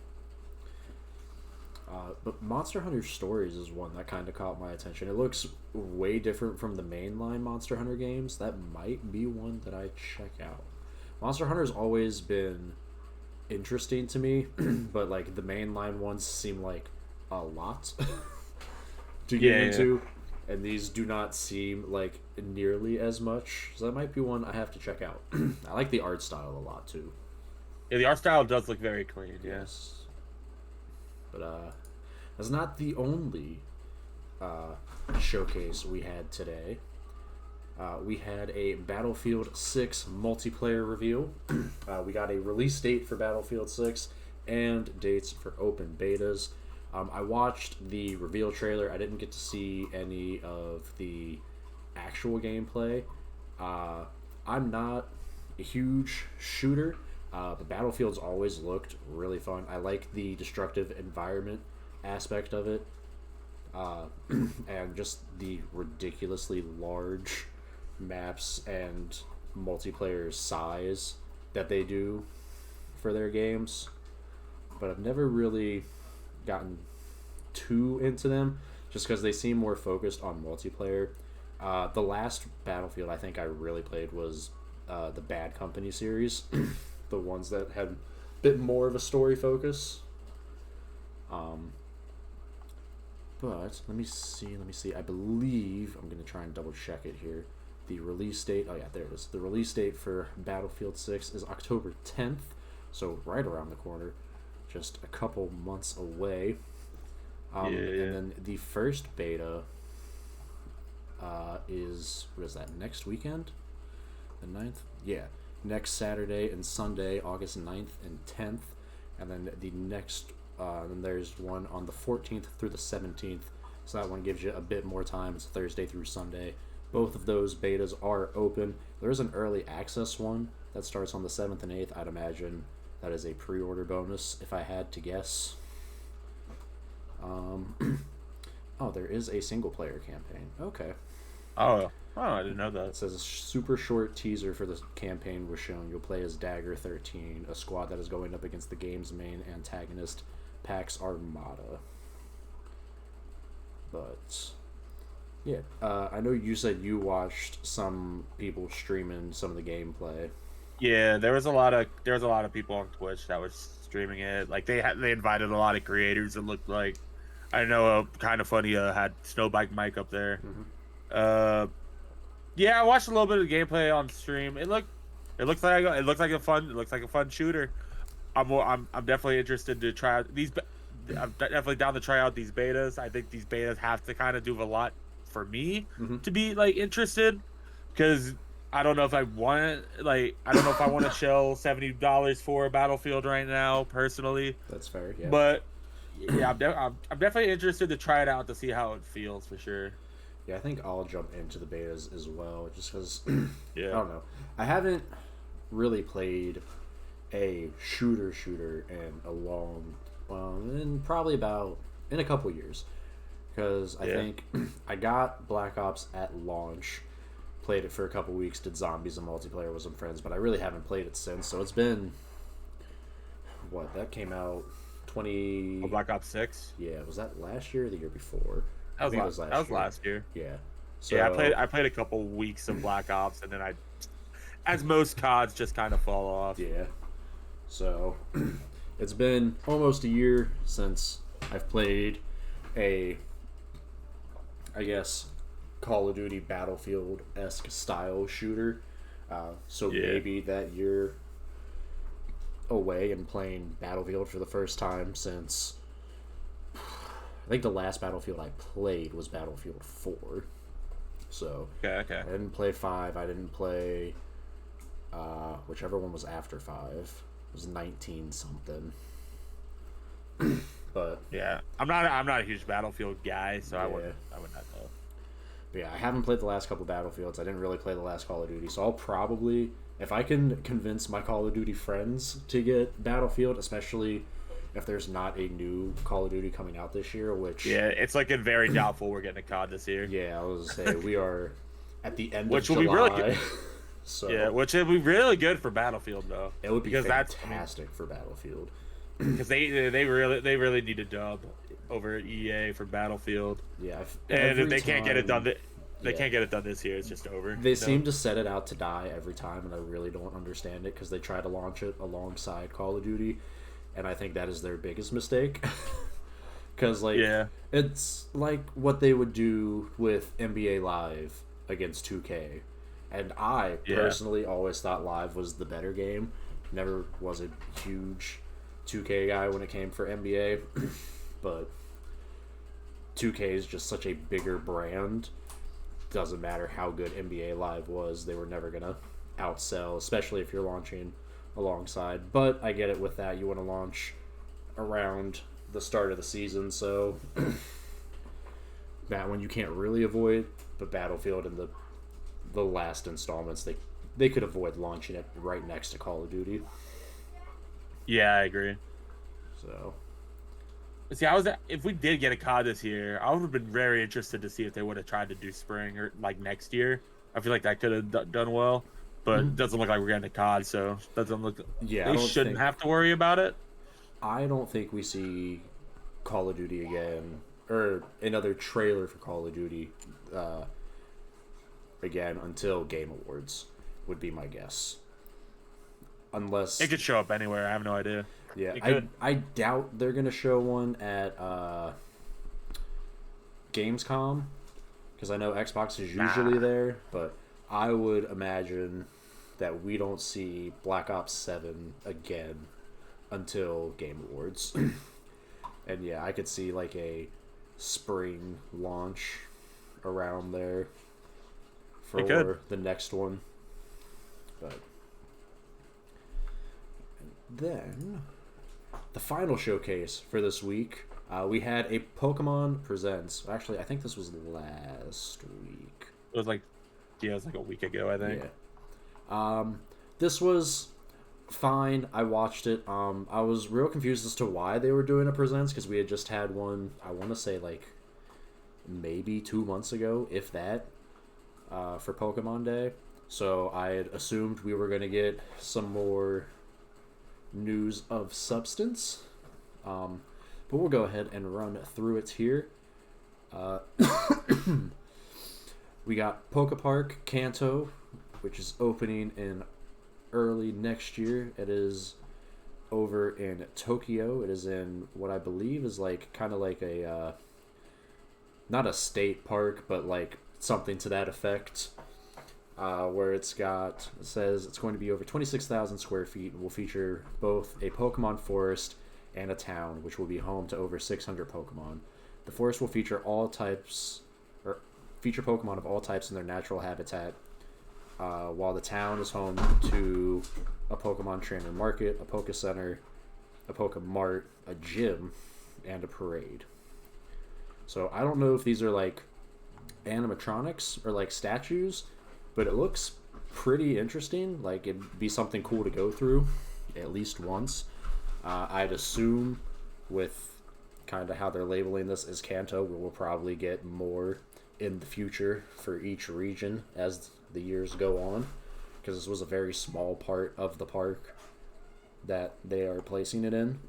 [SPEAKER 1] But Monster Hunter Stories is one that kind of caught my attention. It looks way different from the mainline Monster Hunter games. That might be one that I check out. Monster Hunter's always been interesting to me, but like the mainline ones seem like a lot to get into, and these do not seem like nearly as much. So that might be one I have to check out. I like the art style a lot too.
[SPEAKER 2] Yeah, the art style does look very clean. Yeah.
[SPEAKER 1] Yes. But that's not the only showcase we had today. We had a Battlefield 6 multiplayer reveal. We got a release date for Battlefield 6 and dates for open betas. I watched the reveal trailer. I didn't get to see any of the actual gameplay. I'm not a huge shooter. But Battlefield's always looked really fun. I like the destructive environment aspect of it. And just the ridiculously large maps and multiplayer size that they do for their games. But I've never really gotten too into them just because they seem more focused on multiplayer. The last Battlefield I think I really played was the Bad Company series. The ones that had a bit more of a story focus. But let me see. I believe I'm gonna try and double check it here. The release date. Oh yeah, there it is. The release date for Battlefield 6 is October 10th, so right around the corner, just a couple months away. And then the first beta is, what is that? Next weekend, the 9th. Yeah. Next Saturday and Sunday, August 9th and 10th, and then the next, then there's one on the 14th through the 17th, so that one gives you a bit more time. It's Thursday through Sunday. Both of those betas are open. There's an early access one that starts on the 7th and 8th. I'd imagine that is a pre-order bonus, if I had to guess. Oh, there is a single-player campaign. Okay.
[SPEAKER 2] Oh, I didn't know
[SPEAKER 1] It
[SPEAKER 2] that.
[SPEAKER 1] says a super short teaser for the campaign was shown. You'll play as Dagger 13, a squad that is going up against the game's main antagonist, Pax Armada. But yeah, I know you said you watched some people streaming some of the gameplay.
[SPEAKER 2] Yeah, there was a lot of people on Twitch that was streaming it. Like they invited a lot of creators. It looked like, I know, kind of funny. Had Snowbike Mike up there.
[SPEAKER 1] Mm-hmm.
[SPEAKER 2] Yeah, I watched a little bit of gameplay on stream. It looks like a fun shooter. I'm definitely interested to try out these. I'm definitely down to try out these betas. I think these betas have to kind of do a lot for me to be like interested, because I don't know if I want to shell $70 for a Battlefield right now personally.
[SPEAKER 1] That's fair. Yeah.
[SPEAKER 2] But yeah, I'm definitely interested to try it out to see how it feels for sure.
[SPEAKER 1] Yeah, I think I'll jump into the betas as well, just because,
[SPEAKER 2] Yeah.
[SPEAKER 1] I don't know. I haven't really played a shooter in a long, in probably about, in a couple years. Because I think I got Black Ops at launch, played it for a couple weeks, did zombies and multiplayer with some friends, but I really haven't played it since. So it's been, that came out 20...
[SPEAKER 2] Oh, Black Ops 6?
[SPEAKER 1] Yeah, was that last year or the year before?
[SPEAKER 2] That was last year.
[SPEAKER 1] Yeah. So,
[SPEAKER 2] yeah, I played a couple weeks of Black Ops, and then as most CODs, just kind of fall off.
[SPEAKER 1] Yeah. So, it's been almost a year since I've played a, I guess, Call of Duty Battlefield-esque style shooter. Maybe that you're away and playing Battlefield for the first time since... I think the last Battlefield I played was Battlefield 4. So,
[SPEAKER 2] Okay.
[SPEAKER 1] I didn't play 5. I didn't play whichever one was after 5. It was 19 something. But
[SPEAKER 2] Yeah, I'm not a huge Battlefield guy, so I
[SPEAKER 1] yeah,
[SPEAKER 2] would not know.
[SPEAKER 1] but yeah, I haven't played the last couple Battlefields. I didn't really play the last Call of Duty, so I'll probably, if I can convince my Call of Duty friends to get Battlefield, especially if there's not a new Call of Duty coming out this year, which
[SPEAKER 2] Yeah, it's like very doubtful we're getting a COD this year.
[SPEAKER 1] yeah, I was gonna say we are at the end
[SPEAKER 2] Which
[SPEAKER 1] of
[SPEAKER 2] will be really good.
[SPEAKER 1] July,
[SPEAKER 2] Yeah,
[SPEAKER 1] so
[SPEAKER 2] which would be really good for Battlefield though,
[SPEAKER 1] it would be
[SPEAKER 2] because
[SPEAKER 1] fantastic for Battlefield.
[SPEAKER 2] because they really need a dub over EA for Battlefield,
[SPEAKER 1] Yeah,
[SPEAKER 2] and if
[SPEAKER 1] every
[SPEAKER 2] they can't get it done,
[SPEAKER 1] time-
[SPEAKER 2] they
[SPEAKER 1] yeah.
[SPEAKER 2] can't get it done this year. It's just over.
[SPEAKER 1] They seem to set it out to die every time, and I really don't understand it because they try to launch it alongside Call of Duty, and I think that is their biggest mistake. Because
[SPEAKER 2] Yeah.
[SPEAKER 1] it's like what they would do with NBA Live against 2K, and I
[SPEAKER 2] Yeah.
[SPEAKER 1] personally always thought Live was the better game. Never was a huge 2K guy when it came for NBA, but 2K is just such a bigger brand. Doesn't matter how good NBA Live was, they were never gonna outsell, especially if you're launching alongside. But I get it with that. You want to launch around the start of the season, so that one you can't really avoid. But Battlefield and the last installments, they could avoid launching it right next to Call of Duty.
[SPEAKER 2] Yeah, I agree.
[SPEAKER 1] So
[SPEAKER 2] See, if we did get a COD this year, I would have been very interested to see if they would have tried to do spring or like next year. I feel like that could have done well, but it doesn't look like we're getting a COD, so doesn't look.
[SPEAKER 1] yeah,
[SPEAKER 2] They shouldn't have to worry about it.
[SPEAKER 1] I don't think we see Call of Duty again, or another trailer for Call of Duty again until Game Awards, would be my guess. Unless
[SPEAKER 2] It could show up anywhere. I have no idea.
[SPEAKER 1] yeah,
[SPEAKER 2] it
[SPEAKER 1] I
[SPEAKER 2] could.
[SPEAKER 1] I doubt they're gonna show one at Gamescom, because I know Xbox is usually there, but I would imagine that we don't see Black Ops 7 again until Game Awards. And yeah, I could see like a spring launch around there for
[SPEAKER 2] It could.
[SPEAKER 1] the next one. But then the final showcase for this week, we had a Pokemon Presents. Actually, I think this was last week.
[SPEAKER 2] It was like, yeah, it was like a week ago, I think.
[SPEAKER 1] Yeah. This was fine. I watched it. I was real confused as to why they were doing a Presents, because we had just had one, I want to say like maybe 2 months ago, if that, for Pokemon Day. So I had assumed we were going to get some more news of substance. But we'll go ahead and run through it here. We got Pokepark Kanto, which is opening in early next year. It is over in Tokyo. It is in what I believe is like kind of like a not a state park, but like something to that effect. Where it says it's going to be over 26,000 square feet and will feature both a Pokemon forest and a town, which will be home to over 600 Pokemon. The forest will feature feature Pokemon of all types in their natural habitat, while the town is home to a Pokemon trainer market, a Poke Center, a Pokemart, a gym, and a parade. So I don't know if these are like animatronics or like statues, but it looks pretty interesting. Like it'd be something cool to go through at least once. I'd assume with kind of how they're labeling this as Kanto, we'll probably get more in the future for each region as the years go on, because this was a very small part of the park that they are placing it in.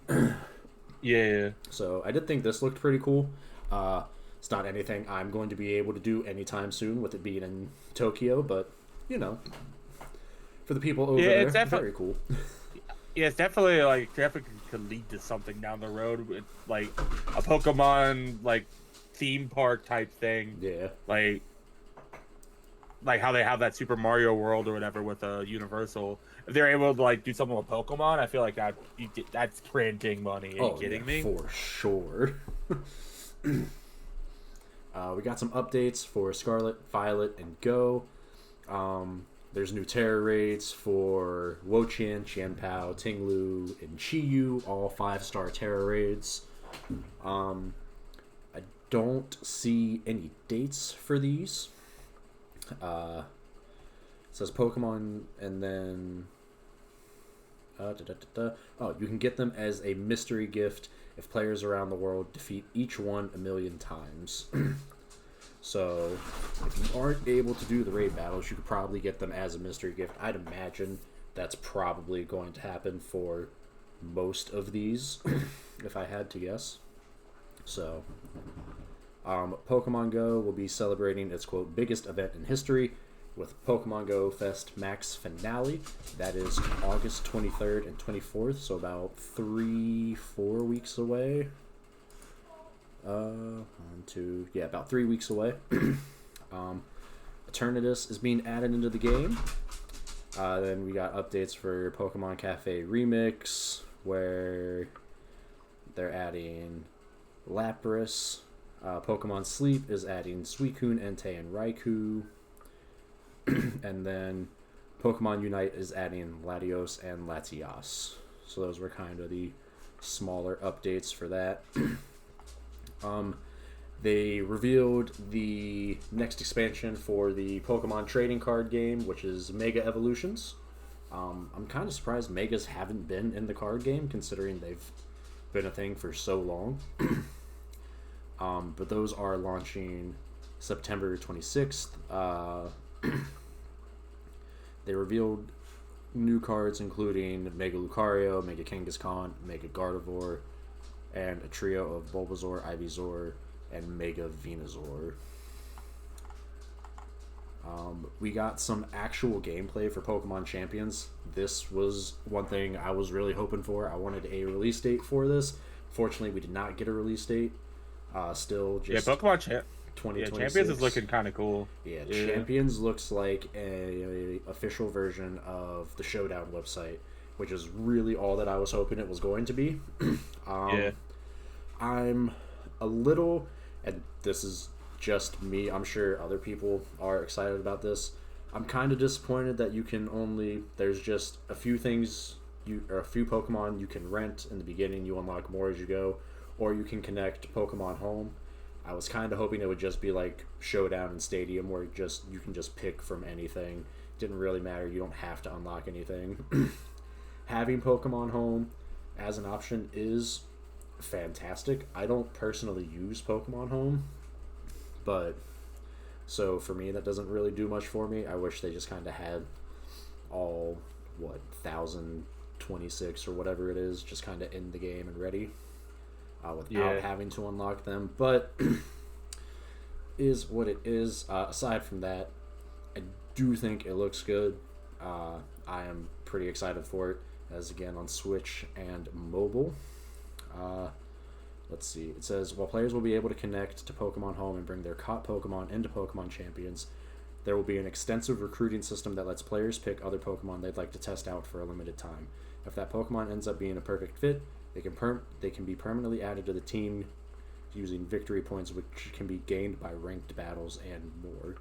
[SPEAKER 2] Yeah.
[SPEAKER 1] So I did think this looked pretty cool. It's not anything I'm going to be able to do anytime soon with it being in Tokyo, but you know, for the people over there,
[SPEAKER 2] it's
[SPEAKER 1] very cool.
[SPEAKER 2] Yeah, it's definitely could lead to something down the road with like a Pokemon like theme park type thing.
[SPEAKER 1] Yeah.
[SPEAKER 2] Like how they have that Super Mario World or whatever with Universal. If they're able to like do something with Pokemon, I feel like that's printing money. Are you kidding me?
[SPEAKER 1] For sure. We got some updates for Scarlet, Violet, and Go. There's new terror rates for Wo-Chien, Qianpao, Tinglu, and Chiyu, all 5-star terror raids. I don't see any dates for these. It says Pokemon, and then oh, you can get them as a mystery gift if players around the world defeat each one 1,000,000 times. So, if you aren't able to do the raid battles, you could probably get them as a mystery gift. I'd imagine that's probably going to happen for most of these, if I had to guess. So, Pokemon Go will be celebrating its, quote, biggest event in history with Pokemon Go Fest Max Finale. That is August 23rd and 24th, so about 3-4 weeks away. About 3 weeks away. Eternatus is being added into the game. Then we got updates for Pokemon Cafe Remix, where they're adding Lapras. Pokemon Sleep is adding Suicune, Entei, and Raikou. And then Pokemon Unite is adding Latios and Latias. So those were kind of the smaller updates for that. They revealed the next expansion for the Pokemon trading card game, which is Mega Evolutions. I'm kind of surprised Megas haven't been in the card game, considering they've been a thing for so long. But those are launching September 26th. They revealed new cards including Mega Lucario, Mega Kangaskhan, Mega Gardevoir, and a trio of Bulbasaur, Ivysaur, and Mega Venusaur. We got some actual gameplay for Pokemon Champions. This was one thing I was really hoping for. I wanted a release date for this. Fortunately, we did not get a release date. Still just
[SPEAKER 2] Pokemon
[SPEAKER 1] 2026.
[SPEAKER 2] Champions is looking kind of cool.
[SPEAKER 1] Yeah, Champions looks like a official version of the Showdown website, which is really all that I was hoping it was going to be. I'm a little, and this is just me, I'm sure other people are excited about this. I'm kind of disappointed that there's just a few things, a few Pokemon you can rent in the beginning, you unlock more as you go, or you can connect Pokemon Home. I was kind of hoping it would just be like Showdown and Stadium, where you can just pick from anything. Didn't really matter, you don't have to unlock anything. Having Pokemon Home as an option is fantastic. I don't personally use Pokemon Home, but so for me that doesn't really do much for me. I wish they just kind of had all 1026 or whatever it is just kind of in the game and ready without having to unlock them, but is what it is. Aside from that, I do think it looks good. I am pretty excited for it, as again on Switch and mobile. Let's see. It says, while players will be able to connect to Pokemon Home and bring their caught Pokemon into Pokemon Champions, there will be an extensive recruiting system that lets players pick other Pokemon they'd like to test out for a limited time. If that Pokemon ends up being a perfect fit, they can be permanently added to the team using victory points, which can be gained by ranked battles and more.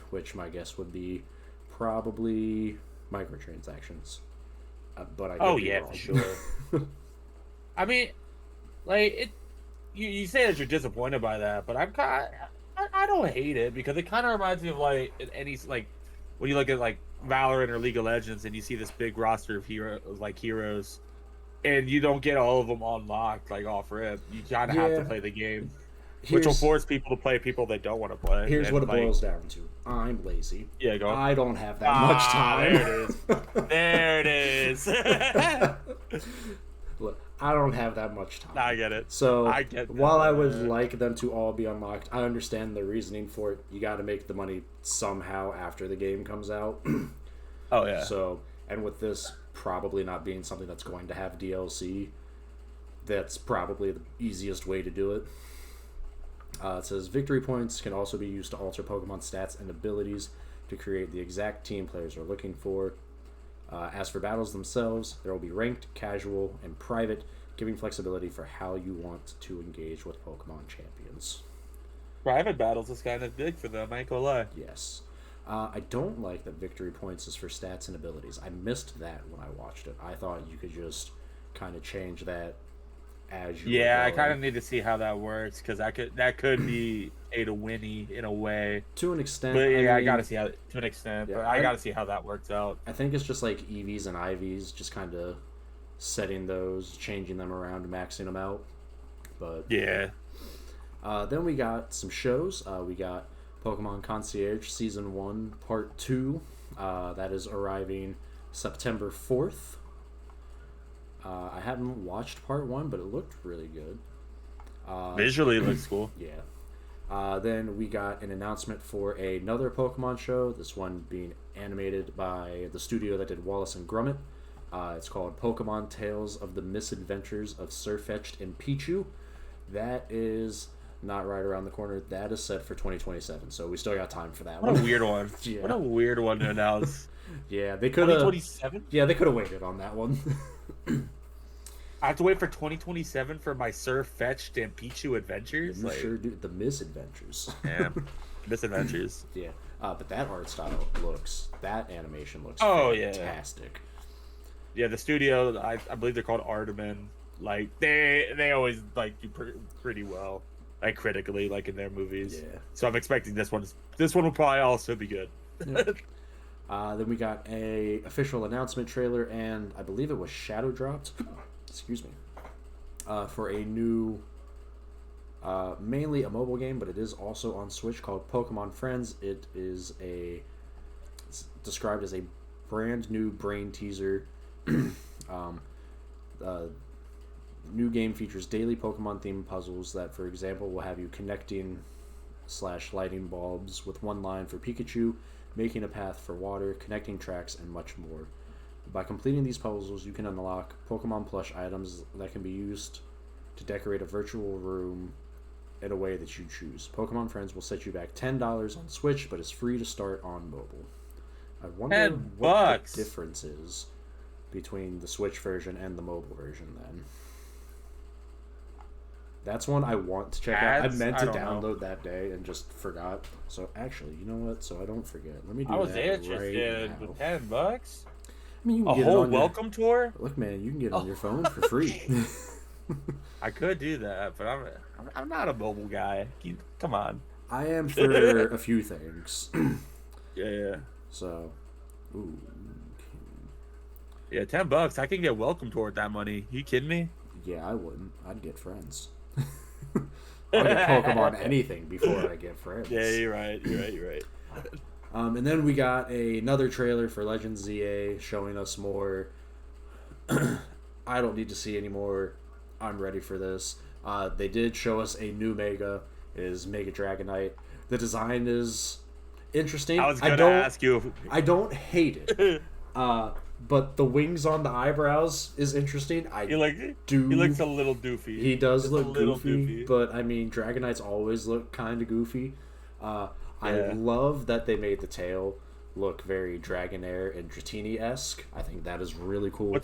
[SPEAKER 1] Which my guess would be probably microtransactions. But I could be wrong.
[SPEAKER 2] For sure. I mean, like you say that you're disappointed by that, but I don't hate it, because it kind of reminds me of like when you look at like Valorant or League of Legends and you see this big roster of heroes, and you don't get all of them unlocked like off rip. You kind of have to play the game, which will force people to play people they don't want to play.
[SPEAKER 1] Here's what it boils down to: I'm lazy.
[SPEAKER 2] Yeah, go on.
[SPEAKER 1] I don't have that much time.
[SPEAKER 2] There it is.
[SPEAKER 1] Look, I don't have that much time.
[SPEAKER 2] I get it.
[SPEAKER 1] So while I would like them to all be unlocked, I understand the reasoning for it. You got to make the money somehow after the game comes out.
[SPEAKER 2] Oh yeah.
[SPEAKER 1] So, and with this probably not being something that's going to have DLC, that's probably the easiest way to do it. It says victory points can also be used to alter Pokemon stats and abilities to create the exact team players are looking for. As for battles themselves, there will be ranked, casual, and private, giving flexibility for how you want to engage with Pokemon Champions.
[SPEAKER 2] Private battles is kind of big for them, I ain't gonna lie.
[SPEAKER 1] Yes. I don't like that victory points is for stats and abilities. I missed that when I watched it. I thought you could just kind of change that as you were
[SPEAKER 2] Yeah, I kind
[SPEAKER 1] going.
[SPEAKER 2] of need to see how that works because that could be a to winny in a way.
[SPEAKER 1] To an
[SPEAKER 2] But
[SPEAKER 1] extent, I
[SPEAKER 2] yeah, I gotta
[SPEAKER 1] mean,
[SPEAKER 2] see how to an extent.
[SPEAKER 1] yeah,
[SPEAKER 2] But I gotta see how that works out.
[SPEAKER 1] I think it's just like EVs and IVs, just kind of setting those, changing them around, maxing them out. But
[SPEAKER 2] Yeah.
[SPEAKER 1] then we got some shows. We got Pokemon Concierge Season 1 Part 2. That is arriving September 4th. I haven't watched Part 1, but it looked really good.
[SPEAKER 2] Visually, it looks cool.
[SPEAKER 1] Yeah. Then we got an announcement for another Pokemon show, this one being animated by the studio that did Wallace and Gromit. It's called Pokemon Tales of the Misadventures of Sirfetch'd and Pichu. That is not right around the corner. That is set for 2027, so we still got time for that
[SPEAKER 2] What
[SPEAKER 1] one.
[SPEAKER 2] a weird one.
[SPEAKER 1] Yeah.
[SPEAKER 2] What a weird one to announce.
[SPEAKER 1] Yeah, they could have.
[SPEAKER 2] 2027?
[SPEAKER 1] Yeah, they could have waited on that one.
[SPEAKER 2] I have to wait for 2027 for my Sirfetch'd and Pichu adventures?
[SPEAKER 1] You sure do. The Misadventures.
[SPEAKER 2] Yeah. Misadventures.
[SPEAKER 1] Yeah. But that art style that animation looks fantastic.
[SPEAKER 2] Yeah, the studio, I believe they're called Artemin. Like, they always, like, do pretty well. Like, critically, like, in their movies.
[SPEAKER 1] Yeah.
[SPEAKER 2] So I'm expecting this one will probably also be good.
[SPEAKER 1] Yep. Then we got a official announcement trailer, and I believe it was shadow dropped. Excuse me. For a new, mainly a mobile game, but it is also on Switch, called Pokemon Friends. It's described as a brand new brain teaser. The new game features daily Pokemon themed puzzles that, for example, will have you connecting / lighting bulbs with one line for Pikachu, making a path for water, connecting tracks, and much more. By completing these puzzles, you can unlock Pokemon plush items that can be used to decorate a virtual room in a way that you choose. Pokemon Friends will set you back $10 on Switch, but is free to start on mobile. I wonder what the difference is between the Switch version and the mobile version then. That's one I want to check out. I meant to download that day and just forgot. So actually, you know what? So I don't forget. Let me do that.
[SPEAKER 2] I was interested
[SPEAKER 1] right now.
[SPEAKER 2] with $10.
[SPEAKER 1] I mean, you can
[SPEAKER 2] a
[SPEAKER 1] get
[SPEAKER 2] whole
[SPEAKER 1] it on
[SPEAKER 2] welcome tour.
[SPEAKER 1] Look, man, you can get it on your phone for free.
[SPEAKER 2] I could do that, but I'm not a mobile guy. Come on.
[SPEAKER 1] I am for a few things.
[SPEAKER 2] Yeah.
[SPEAKER 1] So, ooh.
[SPEAKER 2] Yeah, $10. I can get welcome tour with that money. You kidding me?
[SPEAKER 1] Yeah, I wouldn't. I'd get friends. I'll get Pokemon anything before I get friends.
[SPEAKER 2] Yeah, you're right.
[SPEAKER 1] And then we got another trailer for Legends ZA showing us more. I don't need to see any more. I'm ready for this. They did show us a new Mega. It is Mega Dragonite. The design is interesting.
[SPEAKER 2] I was going to ask you.
[SPEAKER 1] I don't hate it. But the wings on the eyebrows is interesting.
[SPEAKER 2] He looks a little doofy.
[SPEAKER 1] He does look goofy, but I mean, Dragonites always look kind of goofy. I love that they made the tail look very Dragonair and Dratini-esque. I think that is really cool.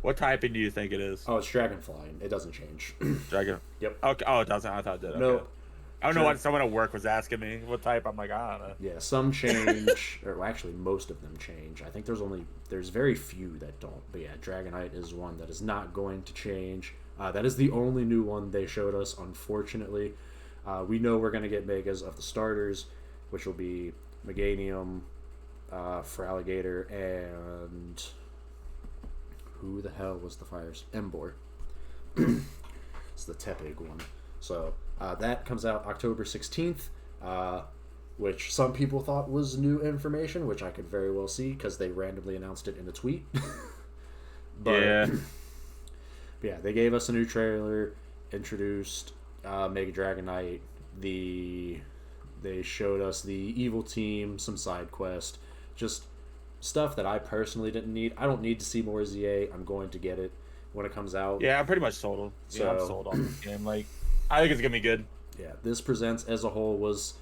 [SPEAKER 2] What typing do you think it is?
[SPEAKER 1] Oh, it's Dragonflying. It doesn't change.
[SPEAKER 2] Dragon.
[SPEAKER 1] Yep.
[SPEAKER 2] Okay. Oh, it doesn't. I thought it did. Okay.
[SPEAKER 1] No.
[SPEAKER 2] I don't know what someone at work was asking me. What type? I'm like, I don't know.
[SPEAKER 1] Yeah, some change, or actually most of them change. I think there's very few that don't. But yeah, Dragonite is one that is not going to change. That is the only new one they showed us, unfortunately. We know we're going to get Megas of the starters, which will be Meganium, Feraligatr, and who the hell was the fires? Emboar. It's the Tepig one. So that comes out October 16th, which some people thought was new information, which I could very well see because they randomly announced it in a tweet. But yeah, they gave us a new trailer, introduced Mega Dragonite. They showed us the evil team, some side quest, just stuff that I personally didn't need. I don't need to see more ZA. I'm going to get it when it comes out.
[SPEAKER 2] Yeah, I'm pretty much sold. I'm sold on this game. Like, I think it's gonna be good.
[SPEAKER 1] Yeah, this Presents as a whole was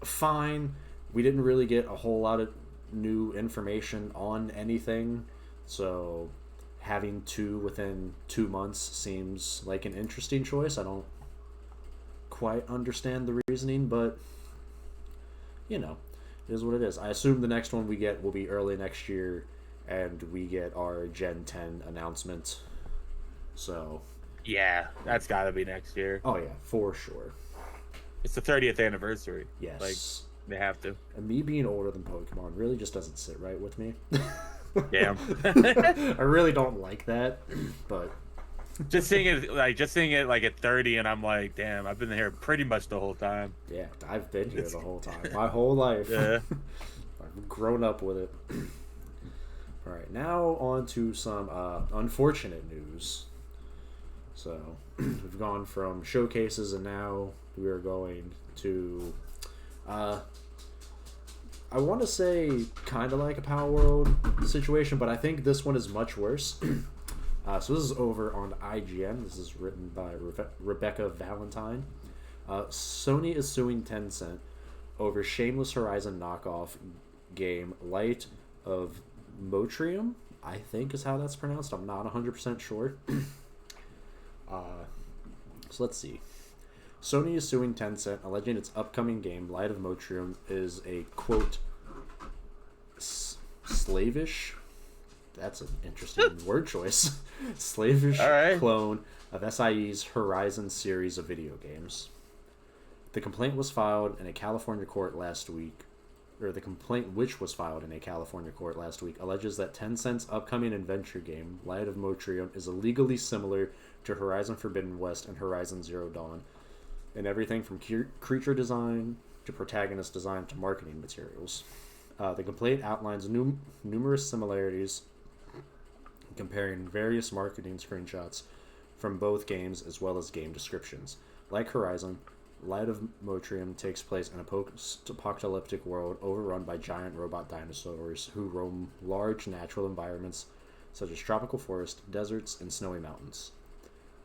[SPEAKER 1] fine. We didn't really get a whole lot of new information on anything, so having two within 2 months seems like an interesting choice. I don't quite understand the reasoning, but you know, it is what it is. I assume the next one we get will be early next year, and we get our Gen 10 announcement. So
[SPEAKER 2] Yeah, that's got to be next year.
[SPEAKER 1] Oh yeah, for sure.
[SPEAKER 2] It's the 30th anniversary. Like,
[SPEAKER 1] Yes.
[SPEAKER 2] they have to.
[SPEAKER 1] And me being older than Pokemon really just doesn't sit right with me.
[SPEAKER 2] Damn.
[SPEAKER 1] I really don't like that, but
[SPEAKER 2] Just seeing it like at 30, and I'm like, damn, I've been here pretty much the whole time.
[SPEAKER 1] yeah, I've been here the whole time, my whole life.
[SPEAKER 2] Yeah.
[SPEAKER 1] I've grown up with it. All right, now on to some unfortunate news. So we've gone from showcases, and now we are going to, I want to say kind of like a Power World situation, but I think this one is much worse. So this is over on IGN. This is written by Rebecca Valentine. Sony is suing Tencent over Shameless Horizon knockoff game Light of Motrium, I think is how that's pronounced. I'm not 100% sure. So let's see. Sony is suing Tencent, alleging its upcoming game, Light of Motrium, is a, quote, slavish... That's an interesting word choice. Slavish clone of SIE's Horizon series of video games. The complaint was filed in a California court last week, or the complaint which was filed in a California court last week alleges that Tencent's upcoming adventure game, Light of Motrium, is illegally similar to Horizon Forbidden West and Horizon Zero Dawn, in everything from creature design to protagonist design to marketing materials. The complaint outlines numerous similarities, comparing various marketing screenshots from both games as well as game descriptions. Like Horizon, Light of Motrium takes place in a post-apocalyptic world overrun by giant robot dinosaurs who roam large natural environments such as tropical forests, deserts, and snowy mountains.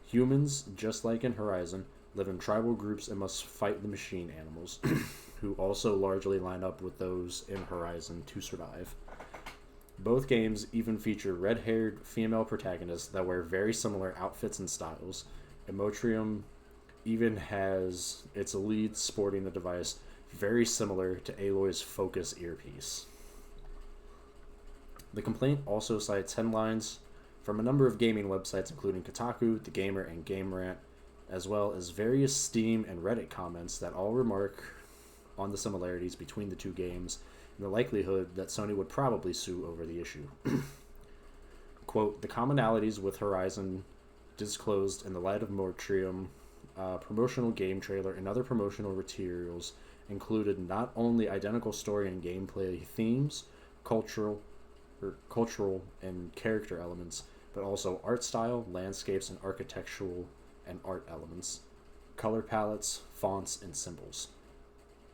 [SPEAKER 1] Humans, just like in Horizon, live in tribal groups and must fight the machine animals, who also largely line up with those in Horizon to survive. Both games even feature red-haired female protagonists that wear very similar outfits and styles. Motrium even has its lead sporting a device very similar to Aloy's Focus earpiece. The complaint also cites headlines from a number of gaming websites including Kotaku, The Gamer, and GameRant, as well as various Steam and Reddit comments that all remark on the similarities between the two games and the likelihood that Sony would probably sue over the issue. Quote, the commonalities with Horizon disclosed in the Light of Motrium promotional game trailer and other promotional materials included not only identical story and gameplay themes, cultural and character elements, but also art style, landscapes, and architectural and art elements, color palettes, fonts, and symbols.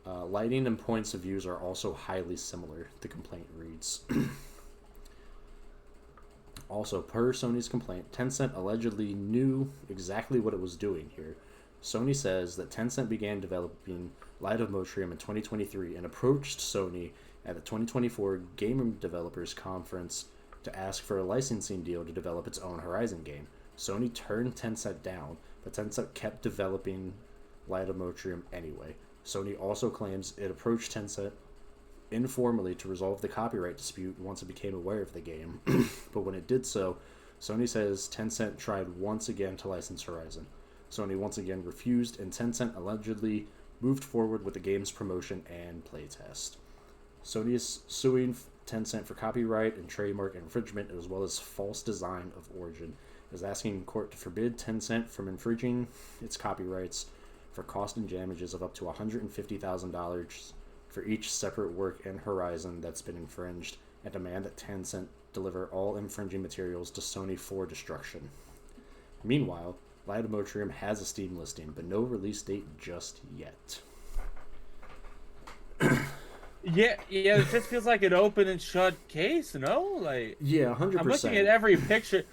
[SPEAKER 1] Lighting and points of views are also highly similar, the complaint reads. Also, per Sony's complaint, Tencent allegedly knew exactly what it was doing here. Sony says that Tencent began developing Light of Motrium in 2023 and approached Sony at the 2024 Game Developers Conference to ask for a licensing deal to develop its own Horizon game. Sony turned Tencent down, but Tencent kept developing Light of Motrium anyway. Sony also claims it approached Tencent informally to resolve the copyright dispute once it became aware of the game, but when it did so, Sony says Tencent tried once again to license Horizon. Sony once again refused, and Tencent allegedly moved forward with the game's promotion and playtest. Sony is suing Tencent for copyright and trademark infringement as well as false design of origin, is asking court to forbid Tencent from infringing its copyrights for cost and damages of up to $150,000 for each separate work in Horizon that's been infringed, and demand that Tencent deliver all infringing materials to Sony for destruction. Meanwhile, Light of Motrium has a Steam listing, but no release date just yet.
[SPEAKER 2] Yeah, it just feels like an open and shut case, no? Like,
[SPEAKER 1] yeah, 100%.
[SPEAKER 2] I'm looking at every picture.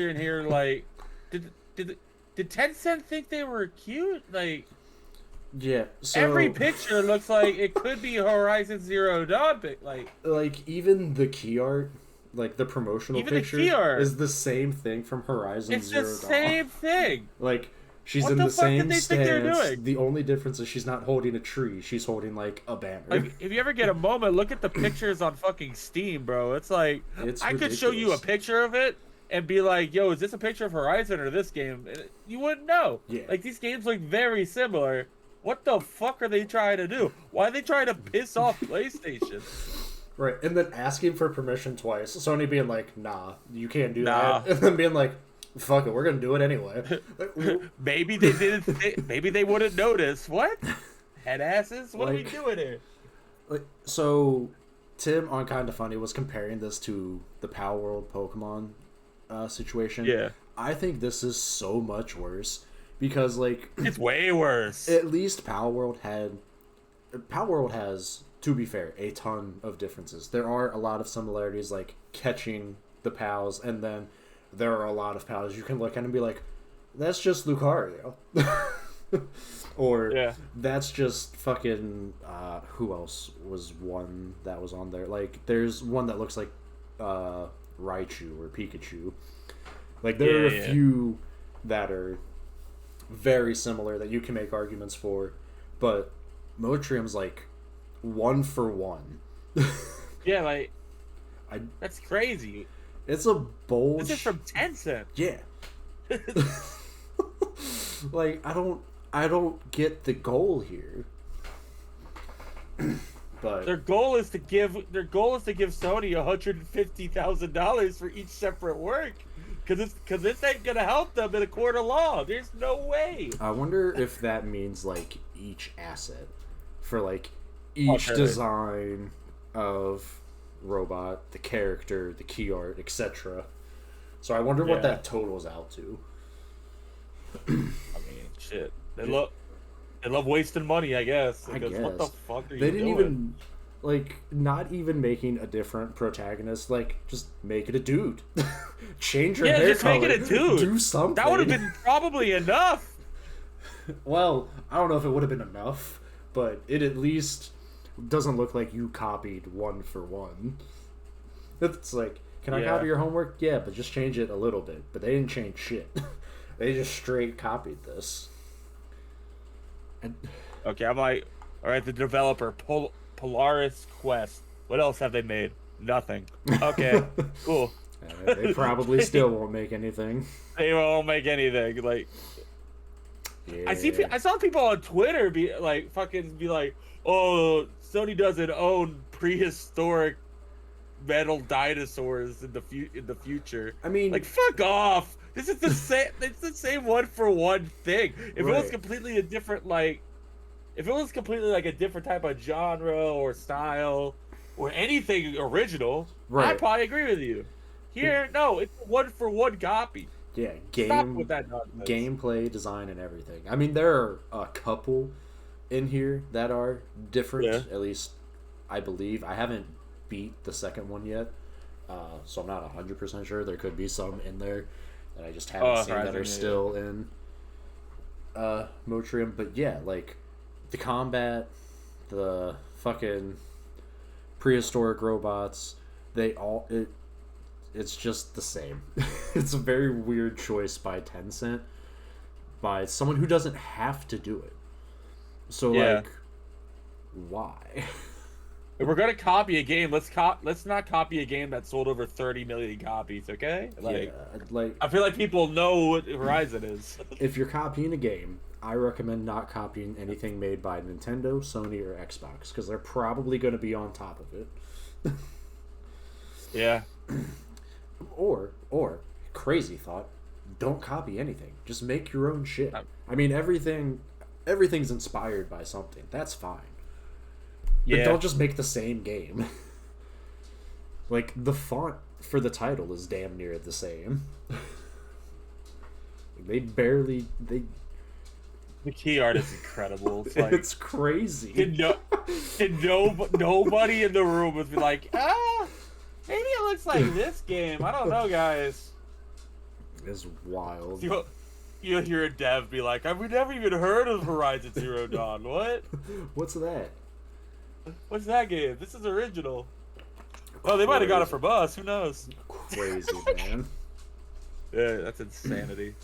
[SPEAKER 2] In here. Like, did Tencent think they were cute? Like,
[SPEAKER 1] yeah. So
[SPEAKER 2] every picture looks like it could be Horizon Zero Dawn.
[SPEAKER 1] Like even the key art, like the promotional picture, is the same thing from Horizon Zero Dawn.
[SPEAKER 2] It's the same thing.
[SPEAKER 1] Like, she's
[SPEAKER 2] what
[SPEAKER 1] in the same stance.
[SPEAKER 2] Think they're doing?
[SPEAKER 1] The only difference is she's not holding a tree. She's holding, like, a banner.
[SPEAKER 2] Like, if you ever get a moment, look at the pictures on fucking Steam, bro. It's like, I could show you a picture of it, and be like, "Yo, is this a picture of Horizon or this game?" And you wouldn't know.
[SPEAKER 1] Yeah.
[SPEAKER 2] Like these games look very similar. What the fuck are they trying to do? Why are they trying to piss off PlayStation?
[SPEAKER 1] Right, and then asking for permission twice. Sony being like, "Nah, you can't do
[SPEAKER 2] Nah.
[SPEAKER 1] that," and then being like, "Fuck it, we're gonna do it anyway."
[SPEAKER 2] Maybe they didn't. Maybe they wouldn't notice. What? Head asses? What are we doing here?
[SPEAKER 1] So, Tim on Kinda Funny was comparing this to the Power World Pokemon situation.
[SPEAKER 2] Yeah.
[SPEAKER 1] I think this is so much worse because, like,
[SPEAKER 2] it's way worse.
[SPEAKER 1] At least Power World has, to be fair, a ton of differences. There are a lot of similarities, like catching the pals, and then there are a lot of pals you can look at and be like, "That's just Lucario." Or that's just fucking who else was one that was on there? Like there's one that looks like Raichu or Pikachu. Like there are a few that are very similar that you can make arguments for, but Motrium's like 1-for-1.
[SPEAKER 2] Yeah, like that's crazy.
[SPEAKER 1] It's a bold.
[SPEAKER 2] This is from Tencent.
[SPEAKER 1] Yeah. Like I don't get the goal here. But
[SPEAKER 2] their goal is to give Sony $150,000 for each separate work, because this ain't gonna help them in a court of law. There's no way.
[SPEAKER 1] I wonder if that means like each asset for like each design of robot, the character, the key art, etc. So I wonder what that totals out to.
[SPEAKER 2] I mean, shit. They love wasting money, I guess. Because what the fuck are you doing? They didn't
[SPEAKER 1] even, like, not even making a different protagonist. Like, just make it a dude. Change your hair
[SPEAKER 2] just
[SPEAKER 1] color.
[SPEAKER 2] Make it a dude.
[SPEAKER 1] Do something.
[SPEAKER 2] That would have been probably enough.
[SPEAKER 1] Well, I don't know if it would have been enough, but it at least doesn't look like you copied 1-for-1. It's like, can I copy your homework? Yeah, but just change it a little bit. But they didn't change shit. They just straight copied this.
[SPEAKER 2] Okay, I'm like, all right, the developer, Polaris Quest. What else have they made? Nothing. Okay, cool.
[SPEAKER 1] They probably still won't make anything.
[SPEAKER 2] They won't make anything. Like, I saw people on Twitter be like, oh, Sony doesn't own prehistoric metal dinosaurs in the future.
[SPEAKER 1] I mean,
[SPEAKER 2] like, fuck off. This is the same. It's the same 1-for-1 thing. If it was completely a different, like, if it was completely like a different type of genre or style or anything original, I'd probably agree with you. Here, no, it's a 1-for-1 copy.
[SPEAKER 1] Yeah,
[SPEAKER 2] Stop with that nonsense.
[SPEAKER 1] Gameplay, design, and everything. I mean, there are a couple in here that are different. Yeah. At least, I believe. I haven't beat the second one yet, so I'm not 100% sure. There could be some in there that I just haven't seen that are still in Motrium. But yeah, like the combat, the fucking prehistoric robots, it's just the same. It's a very weird choice by Tencent, by someone who doesn't have to do it. So like, why?
[SPEAKER 2] If we're gonna copy a game, let's not copy a game that sold over 30 million copies, okay? Like I feel like people know what Horizon is.
[SPEAKER 1] If you're copying a game, I recommend not copying anything made by Nintendo, Sony, or Xbox, because they're probably going to be on top of it.
[SPEAKER 2] Yeah.
[SPEAKER 1] Or crazy thought, don't copy anything. Just make your own shit. I mean, everything's inspired by something. That's fine. But don't just make the same game. Like, the font for the title is damn near the same.
[SPEAKER 2] The key art is incredible. It's like,
[SPEAKER 1] it's crazy.
[SPEAKER 2] Nobody in the room would be like, maybe it looks like this game. I don't know, guys.
[SPEAKER 1] It's wild.
[SPEAKER 2] You'll hear a dev be like, I've never even heard of Horizon Zero Dawn. What?
[SPEAKER 1] What's that?
[SPEAKER 2] What's that game? This is original. Well, they might have got it from us. Who knows?
[SPEAKER 1] Crazy, man.
[SPEAKER 2] Yeah, that's insanity.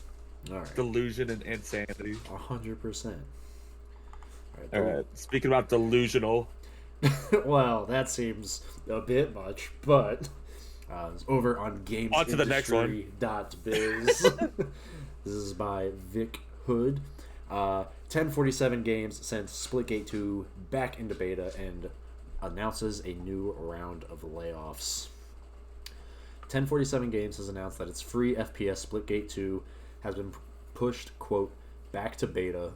[SPEAKER 1] All right.
[SPEAKER 2] Delusion and insanity.
[SPEAKER 1] 100%.
[SPEAKER 2] All right. Speaking about delusional.
[SPEAKER 1] Well, that seems a bit much, but It's over on
[SPEAKER 2] On to the next one.
[SPEAKER 1] GamesIndustry.biz. This is by Vic Hood. 1047 Games sends Splitgate 2 back into beta and announces a new round of layoffs. 1047 Games has announced that its free FPS Splitgate 2 has been pushed, quote, back to beta,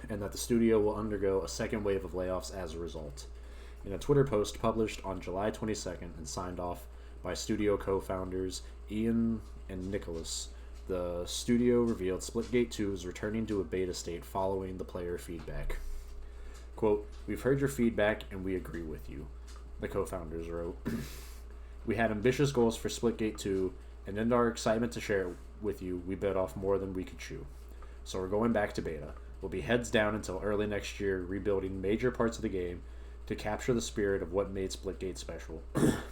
[SPEAKER 1] and that the studio will undergo a second wave of layoffs as a result. In a Twitter post published on July 22nd and signed off by studio co-founders Ian and Nicholas, the studio revealed Splitgate 2 is returning to a beta state following the player feedback. Quote, "We've heard your feedback and we agree with you," the co-founders wrote. "We had ambitious goals for Splitgate 2, and in our excitement to share it with you, we bit off more than we could chew. So we're going back to beta. We'll be heads down until early next year, rebuilding major parts of the game to capture the spirit of what made Splitgate special.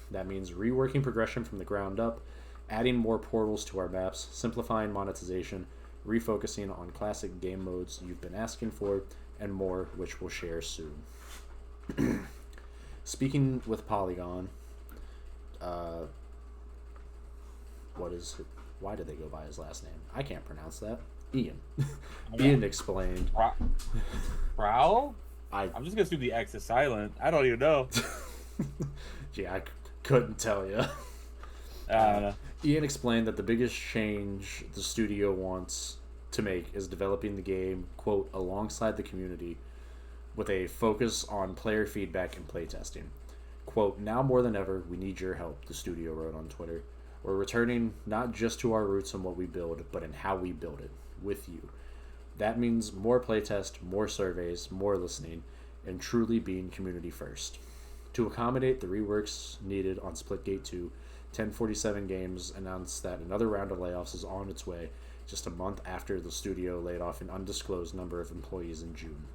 [SPEAKER 1] That means reworking progression from the ground up, adding more portals to our maps, simplifying monetization, refocusing on classic game modes you've been asking for, and more, which we'll share soon." Speaking with Polygon, why did they go by his last name? I can't pronounce that. Ian. Ian explained.
[SPEAKER 2] Prowl? I'm just gonna assume the X is silent. I don't even know.
[SPEAKER 1] Yeah, I couldn't tell you. Ian explained that the biggest change the studio wants to make is developing the game, quote, alongside the community with a focus on player feedback and playtesting. Quote, "Now more than ever, we need your help," the studio wrote on Twitter. "We're returning not just to our roots and what we build, but in how we build it, with you. That means more playtest, more surveys, more listening, and truly being community first." To accommodate the reworks needed on Splitgate 2, 1047 Games announced that another round of layoffs is on its way, just a month after the studio laid off an undisclosed number of employees in June.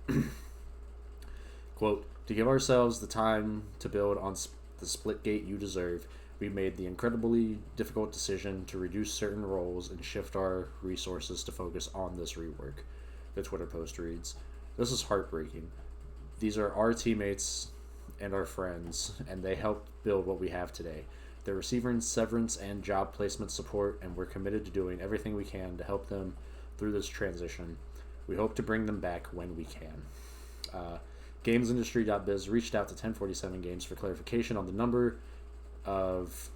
[SPEAKER 1] Quote, "To give ourselves the time to build on the Splitgate you deserve, we made the incredibly difficult decision to reduce certain roles and shift our resources to focus on this rework," the Twitter post reads. "This is heartbreaking. These are our teammates and our friends, and they helped build what we have today. They're receiving severance and job placement support, and we're committed to doing everything we can to help them through this transition. We hope to bring them back when we can." GamesIndustry.biz reached out to 1047 Games for clarification on the number of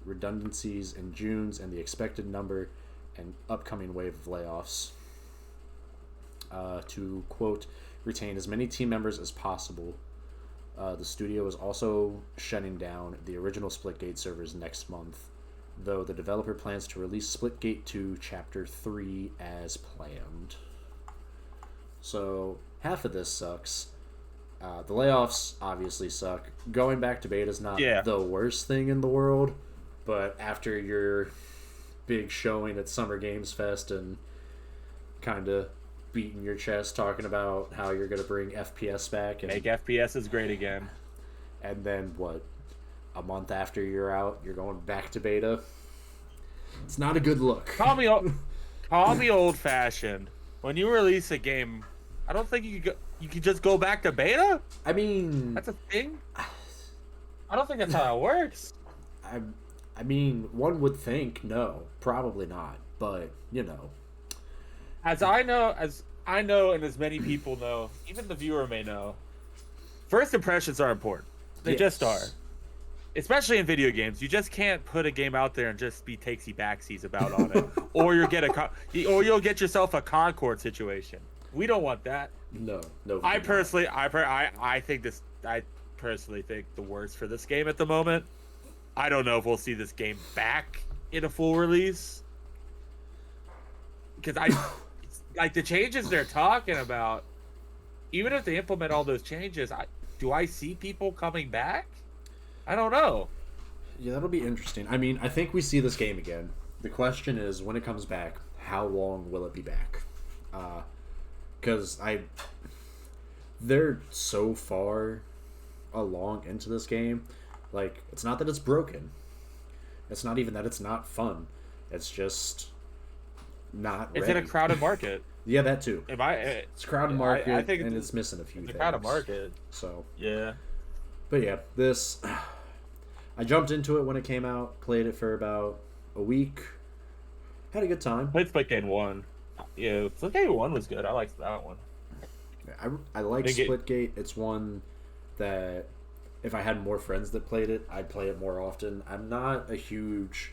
[SPEAKER 1] redundancies in June's and the expected number and upcoming wave of layoffs. To, quote, "retain as many team members as possible." The studio is also shutting down the original Splitgate servers next month, though the developer plans to release Splitgate 2 Chapter 3 as planned. So, half of this sucks. The layoffs obviously suck. Going back to beta is not the worst thing in the world, but after your big showing at Summer Games Fest and kind of beating your chest talking about how you're going to bring FPS back and
[SPEAKER 2] make FPS is great again,
[SPEAKER 1] and then what, a month after you're out, you're going back to beta. It's not a good look.
[SPEAKER 2] Call me old-fashioned. When you release a game, I don't think you could just go back to beta.
[SPEAKER 1] I mean,
[SPEAKER 2] that's a thing. I don't think that's how it works.
[SPEAKER 1] I mean, one would think no, probably not, but you know.
[SPEAKER 2] As I know, and as many people know, even the viewer may know, first impressions are important. They just are. Especially in video games, you just can't put a game out there and just be takesy backsies about on it, or you'll get yourself a Concord situation. We don't want that.
[SPEAKER 1] No.
[SPEAKER 2] I personally think the worst for this game at the moment. I don't know if we'll see this game back in a full release, because like the changes they're talking about, even if they implement all those changes, do I see people coming back? I don't know.
[SPEAKER 1] Yeah, that'll be interesting. I mean, I think we see this game again. The question is, when it comes back, how long will it be back? Because they're so far along into this game. Like, it's not that it's broken. It's not even that it's not fun. It's just not ready.
[SPEAKER 2] It's in a crowded market.
[SPEAKER 1] Yeah, that too.
[SPEAKER 2] It's
[SPEAKER 1] a crowded market, I think and it's missing a few things.
[SPEAKER 2] It's a crowded market.
[SPEAKER 1] So
[SPEAKER 2] yeah.
[SPEAKER 1] But yeah, this... I jumped into it when it came out, played it for about a week, had a good time.
[SPEAKER 2] Played Splitgate 1. Yeah, Splitgate 1 was good. I liked that one.
[SPEAKER 1] I like
[SPEAKER 2] Didn't get
[SPEAKER 1] Splitgate. It's one that if I had more friends that played it, I'd play it more often. I'm not a huge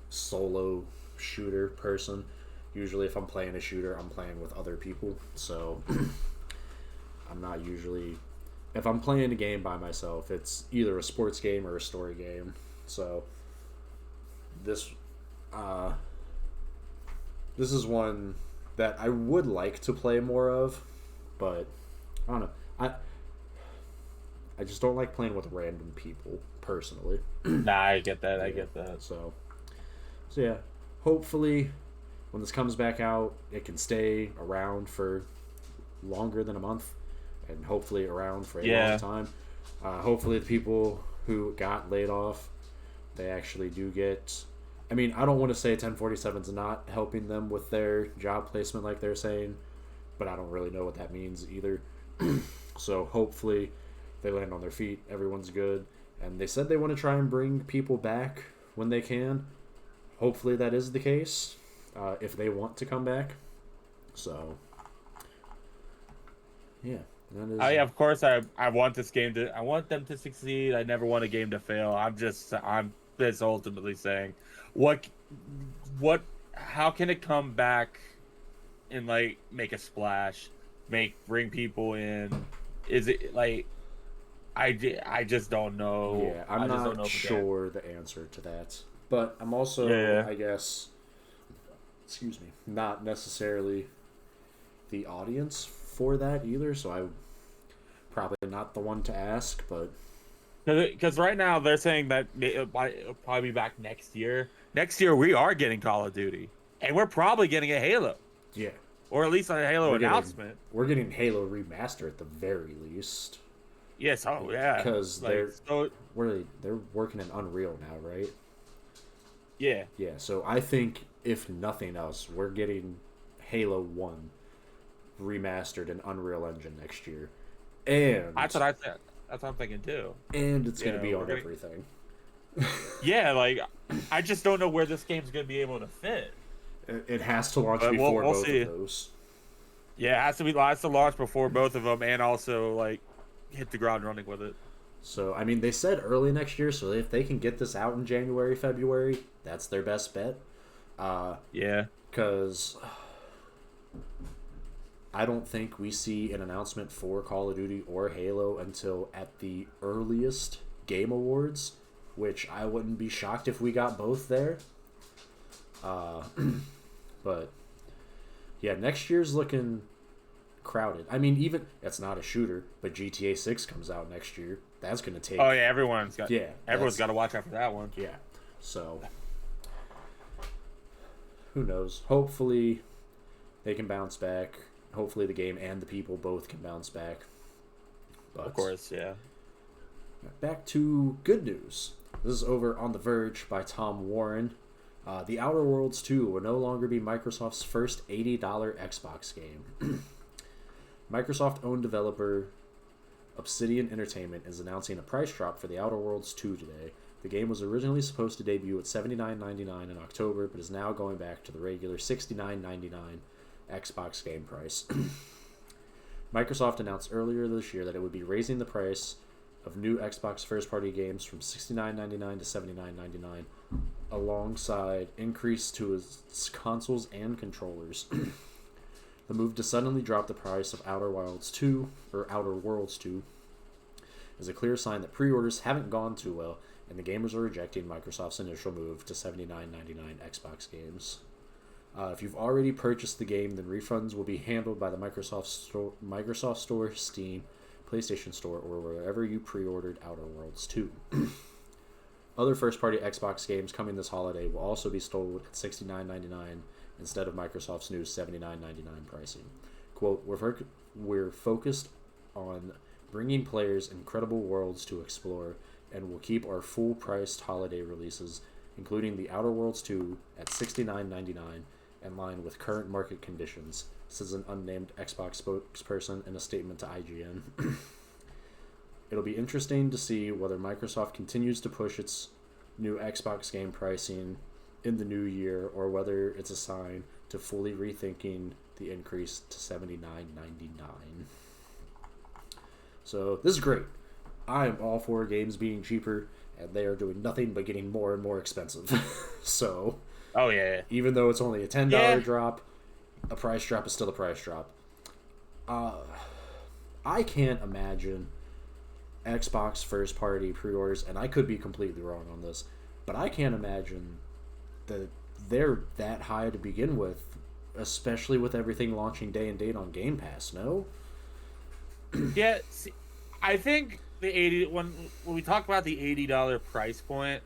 [SPEAKER 1] solo shooter person. Usually, if I'm playing a shooter, I'm playing with other people. So, I'm not usually. If I'm playing a game by myself, it's either a sports game or a story game. So, this, uh, this is one that I would like to play more of, but I don't know. I just don't like playing with random people personally.
[SPEAKER 2] Nah, I get that. I get that.
[SPEAKER 1] So yeah, hopefully when this comes back out, it can stay around for longer than a month, and hopefully around for a long time. Hopefully the people who got laid off, they actually do get. I mean, I don't want to say 1047's not helping them with their job placement like they're saying, but I don't really know what that means either. So hopefully they land on their feet, everyone's good, and they said they want to try and bring people back when they can. Hopefully that is the case, if they want to come back. So, yeah. That is,
[SPEAKER 2] Of course, I want this game to. I want them to succeed. I never want a game to fail. I'm just ultimately saying, what, how can it come back and like make a splash, bring people in? Is it like, I just don't know.
[SPEAKER 1] Yeah, I'm not sure the answer to that. But I'm also, I guess, excuse me, not necessarily the audience for that either, so I'm probably not the one to ask, but...
[SPEAKER 2] Because right now they're saying that it'll probably be back next year. Next year we are getting Call of Duty, and we're probably getting a Halo.
[SPEAKER 1] Yeah.
[SPEAKER 2] Or at least a Halo announcement.
[SPEAKER 1] We're getting Halo Remaster at the very least.
[SPEAKER 2] Yes, yeah.
[SPEAKER 1] Because they're working in Unreal now, right?
[SPEAKER 2] Yeah.
[SPEAKER 1] Yeah, so I think, if nothing else, we're getting Halo 1 remastered in Unreal Engine next year. And
[SPEAKER 2] that's what I said. That's what I'm thinking too.
[SPEAKER 1] And it's going to be on everything.
[SPEAKER 2] Yeah, like, I just don't know where this game's going to be able to fit.
[SPEAKER 1] It has to launch before both of those.
[SPEAKER 2] Yeah, it has to launch before both of them, and also, like, hit the ground running with it.
[SPEAKER 1] So, I mean, they said early next year, so if they can get this out in January, February, that's their best bet.
[SPEAKER 2] Yeah.
[SPEAKER 1] Because I don't think we see an announcement for Call of Duty or Halo until at the earliest Game Awards, which I wouldn't be shocked if we got both there. But, yeah, next year's looking crowded. I mean, even it's not a shooter, but GTA 6 comes out next year. That's going to take...
[SPEAKER 2] Oh, yeah, everyone's got to watch out for that one.
[SPEAKER 1] Yeah. So, who knows? Hopefully, they can bounce back. Hopefully, the game and the people both can bounce back. But,
[SPEAKER 2] of course, yeah.
[SPEAKER 1] Back to good news. This is over on The Verge by Tom Warren. The Outer Worlds 2 will no longer be Microsoft's first $80 Xbox game. Microsoft-owned developer Obsidian Entertainment is announcing a price drop for The Outer Worlds 2 today. The game was originally supposed to debut at $79.99 in October, but is now going back to the regular $69.99 Xbox game price. Microsoft announced earlier this year that it would be raising the price of new Xbox first-party games from $69.99 to $79.99, alongside increase to its consoles and controllers. The move to suddenly drop the price of Outer Worlds 2 is a clear sign that pre-orders haven't gone too well, and the gamers are rejecting Microsoft's initial move to $79.99 Xbox games. If you've already purchased the game, then refunds will be handled by the Microsoft Store, Steam, PlayStation Store, or wherever you pre-ordered Outer Worlds 2. Other first-party Xbox games coming this holiday will also be sold at $69.99 instead of Microsoft's new $79.99 pricing. Quote, we're focused on bringing players incredible worlds to explore, and will keep our full-priced holiday releases, including The Outer Worlds 2, at $69.99, in line with current market conditions, says an unnamed Xbox spokesperson in a statement to IGN. It'll be interesting to see whether Microsoft continues to push its new Xbox game pricing in the new year, or whether it's a sign to fully rethinking the increase to $79.99. So this is great. I am all for games being cheaper, and they are doing nothing but getting more and more expensive. So,
[SPEAKER 2] oh yeah,
[SPEAKER 1] even though it's only a $10 drop, a price drop is still a price drop. I can't imagine Xbox first party pre-orders, and I could be completely wrong on this, but I can't imagine that they're that high to begin with, especially with everything launching day and date on Game Pass. No.
[SPEAKER 2] Yeah, see, I think the 80 when we talk about the $80 price point,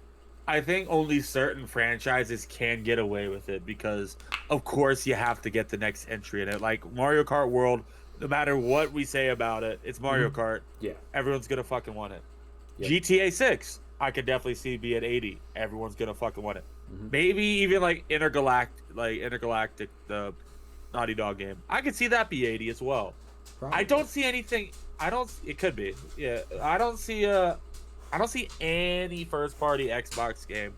[SPEAKER 2] I think only certain franchises can get away with it because, of course, you have to get the next entry in it. Like Mario Kart World, no matter what we say about it, it's Mario Kart.
[SPEAKER 1] Yeah,
[SPEAKER 2] everyone's gonna fucking want it.
[SPEAKER 1] Yep.
[SPEAKER 2] GTA 6, I could definitely see be at 80. Everyone's gonna fucking want it. Maybe even like Intergalactic, the Naughty Dog game. I could see that be 80 as well.
[SPEAKER 1] Probably.
[SPEAKER 2] I don't see anything. It could be. Yeah. I don't see any first party Xbox game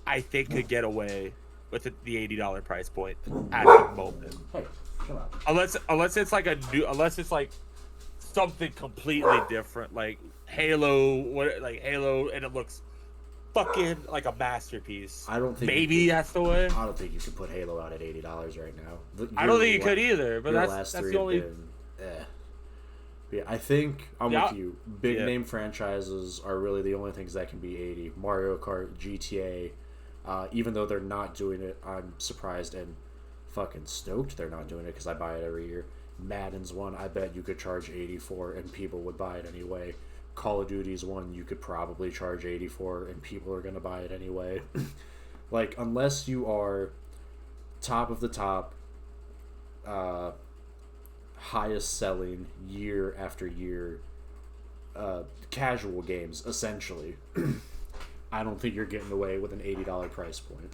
[SPEAKER 2] I think could get away with the $80 price point at the moment.
[SPEAKER 1] Hey, shut up.
[SPEAKER 2] Unless it's like something completely different, like Halo, and it looks fucking like a masterpiece.
[SPEAKER 1] I don't think
[SPEAKER 2] maybe that's the way.
[SPEAKER 1] I don't think you could put Halo out at $80 right now.
[SPEAKER 2] I don't think you could either, but that's the only.
[SPEAKER 1] Yeah, I think I'm with you. Big name franchises are really the only things that can be 80. Mario Kart, GTA, even though they're not doing it, I'm surprised and fucking stoked they're not doing it because I buy it every year. Madden's one I bet you could charge 80 for and people would buy it anyway. Call of Duty's one you could probably charge 80 for and people are going to buy it anyway. Like, unless you are top of the top, highest selling year after year casual games, essentially, I don't think you're getting away with an $80 price point.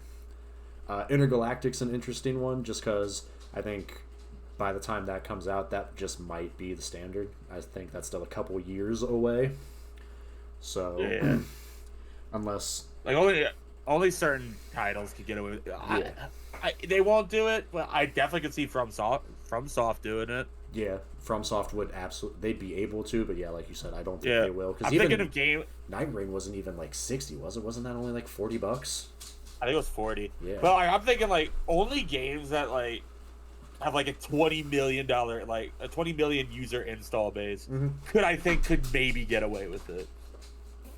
[SPEAKER 1] Intergalactic's an interesting one just because I think by the time that comes out, that just might be the standard. I think that's still a couple years away. So,
[SPEAKER 2] yeah.
[SPEAKER 1] Unless
[SPEAKER 2] like only certain titles could get away with it. They won't do it, but I definitely could see FromSoft doing it.
[SPEAKER 1] Yeah, FromSoft would they'd be able to, but yeah, like you said, I don't think they will.
[SPEAKER 2] I'm thinking of game.
[SPEAKER 1] Night Rain wasn't even like 60, was it? Wasn't that only like $40?
[SPEAKER 2] I think it was 40.
[SPEAKER 1] Yeah.
[SPEAKER 2] But I'm thinking like only games that like have like a $20 million like a 20 million user install base could maybe get away with it.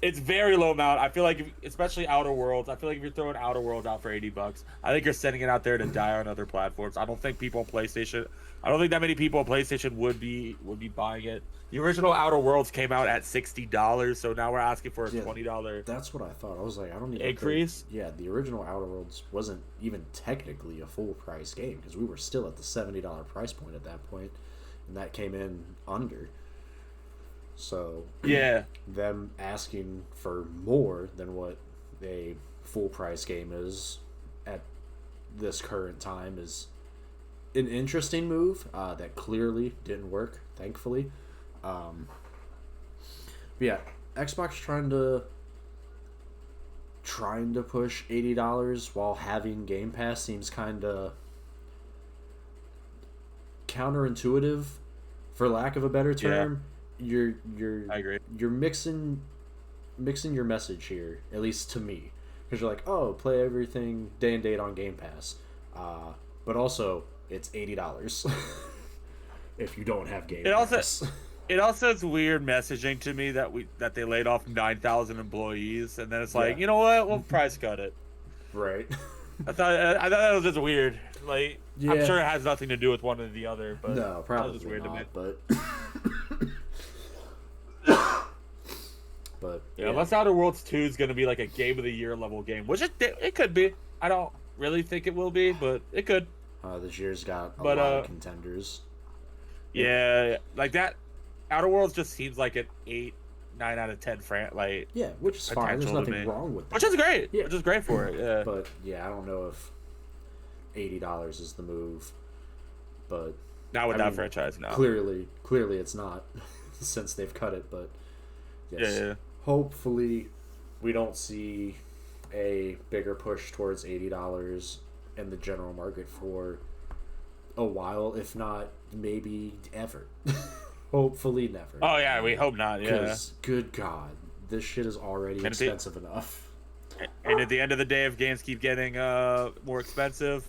[SPEAKER 2] It's very low amount. I feel like, especially Outer Worlds, I feel like if you're throwing Outer Worlds out for $80, I think you're sending it out there to die on other platforms. I don't think people on PlayStation. I don't think that many people on PlayStation would be buying it. The original Outer Worlds came out at $60, so now we're asking for a $20.
[SPEAKER 1] That's what I thought. I was like, I don't even
[SPEAKER 2] increase.
[SPEAKER 1] The original Outer Worlds wasn't even technically a full price game because we were still at the $70 price point at that point, and that came in under. So them asking for more than what a full price game is at this current time is an interesting move that clearly didn't work, thankfully. But yeah, Xbox trying to push $80 while having Game Pass seems kind of counterintuitive, for lack of a better term. I agree. You're mixing your message here, at least to me, because you're like, oh, play everything day and date on Game Pass, but also it's $80 if you don't have Game Pass.
[SPEAKER 2] It also is weird messaging to me that they laid off 9,000 employees, and then it's like, you know what, we'll price cut it. Right. I thought that was just weird. Like, I'm sure it has nothing to do with one or the other, but
[SPEAKER 1] no, probably
[SPEAKER 2] that was weird
[SPEAKER 1] not.
[SPEAKER 2] To me.
[SPEAKER 1] But
[SPEAKER 2] unless Outer Worlds 2 is going to be like a Game of the Year level game, which it could be. I don't really think it will be, but it could.
[SPEAKER 1] This year's got a lot of contenders.
[SPEAKER 2] Yeah, like that. Outer Worlds just seems like an 8, 9 out of 10
[SPEAKER 1] which is fine. There's nothing wrong with that.
[SPEAKER 2] Which is great. Yeah. Which is great for it. Yeah.
[SPEAKER 1] But I don't know if $80 is the move. But
[SPEAKER 2] not with that franchise, no.
[SPEAKER 1] Clearly it's not, since they've cut it. But Yes.
[SPEAKER 2] Yeah.
[SPEAKER 1] Hopefully, we don't see a bigger push towards $80 in the general market for a while, if not maybe ever. Hopefully never.
[SPEAKER 2] Oh yeah, we hope not. Yeah.
[SPEAKER 1] Because, good God, this shit is already expensive enough.
[SPEAKER 2] And at the end of the day, if games keep getting more expensive,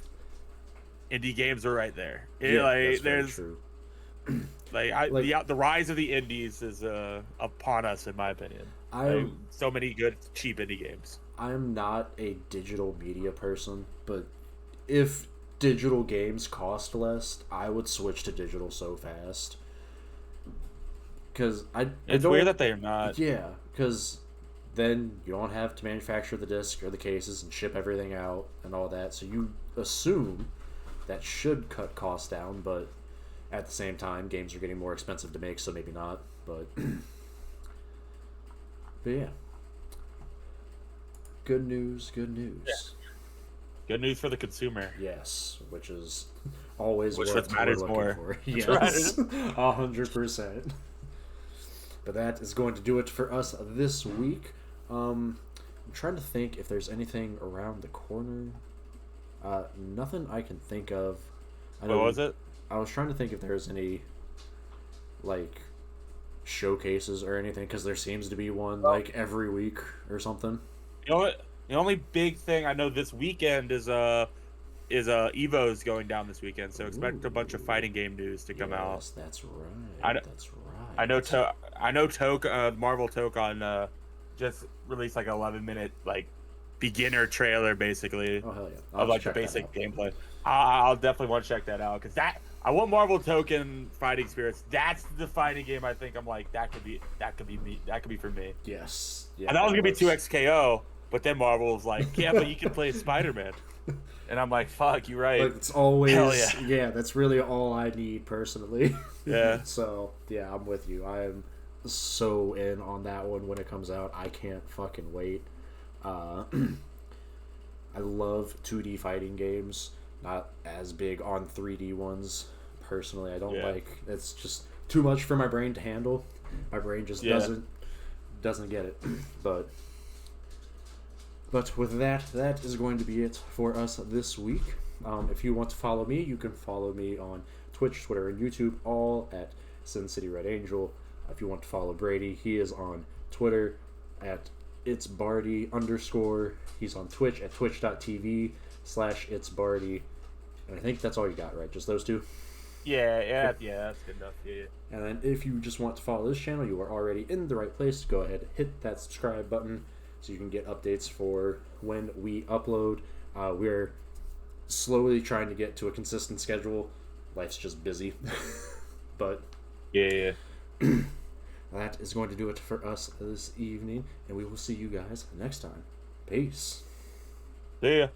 [SPEAKER 2] indie games are right there.
[SPEAKER 1] That's very true.
[SPEAKER 2] The rise of the indies is upon us, in my opinion. So many good cheap indie games.
[SPEAKER 1] I'm not a digital media person, but if digital games cost less, I would switch to digital so fast. Because
[SPEAKER 2] it's weird that they're not.
[SPEAKER 1] Yeah, because then you don't have to manufacture the disc or the cases and ship everything out and all that. So you assume that should cut costs down, but at the same time, games are getting more expensive to make, so maybe not. But yeah. Good news, good news.
[SPEAKER 2] Yeah. Good news for the consumer.
[SPEAKER 1] What which is always
[SPEAKER 2] what matters more.
[SPEAKER 1] For. Yes, 100%. But that is going to do it for us this week. I'm trying to think if there's anything around the corner. Nothing I can think of.
[SPEAKER 2] What was it?
[SPEAKER 1] I was trying to think if there's any, like, showcases or anything, because there seems to be one, like, every week or something.
[SPEAKER 2] You know what? The only big thing I know this weekend is Evo's going down this weekend, so expect a bunch of fighting game news to come out.
[SPEAKER 1] Yes, that's right.
[SPEAKER 2] I know Marvel Tokon just released like an 11-minute like beginner trailer basically.
[SPEAKER 1] Oh hell yeah!
[SPEAKER 2] Of like the basic gameplay. I'll definitely want to check that out because I want Marvel Token Fighting Spirits. That's the fighting game I think I'm like that could be me. That could be for me.
[SPEAKER 1] Yes.
[SPEAKER 2] Yeah, and that was gonna be 2XKO, but then Marvel was like, yeah, but you can play Spider-Man. And I'm like, fuck, you're right.
[SPEAKER 1] But it's always,
[SPEAKER 2] hell
[SPEAKER 1] yeah, that's really all I need personally.
[SPEAKER 2] Yeah.
[SPEAKER 1] So, yeah, I'm with you. I am so in on that one when it comes out. I can't fucking wait. I love 2D fighting games. Not as big on 3D ones. Personally, I don't like. It's just too much for my brain to handle. My brain just doesn't get it. But with that is going to be it for us this week. If you want to follow me, you can follow me on Twitch, Twitter, and YouTube, all at Sin City Red Angel. If you want to follow Brady, he is on Twitter at itsbardy_. He's on Twitch at twitch.tv/itsbardy. And I think that's all you got, right? Just those two?
[SPEAKER 2] Yeah, that's good enough. Yeah.
[SPEAKER 1] And then if you just want to follow this channel, you are already in the right place. Go ahead and hit that subscribe button so you can get updates for when we upload. We're slowly trying to get to a consistent schedule. Life's just busy. But
[SPEAKER 2] yeah.
[SPEAKER 1] That is going to do it for us this evening, and we will see you guys next time. Peace.
[SPEAKER 2] See ya.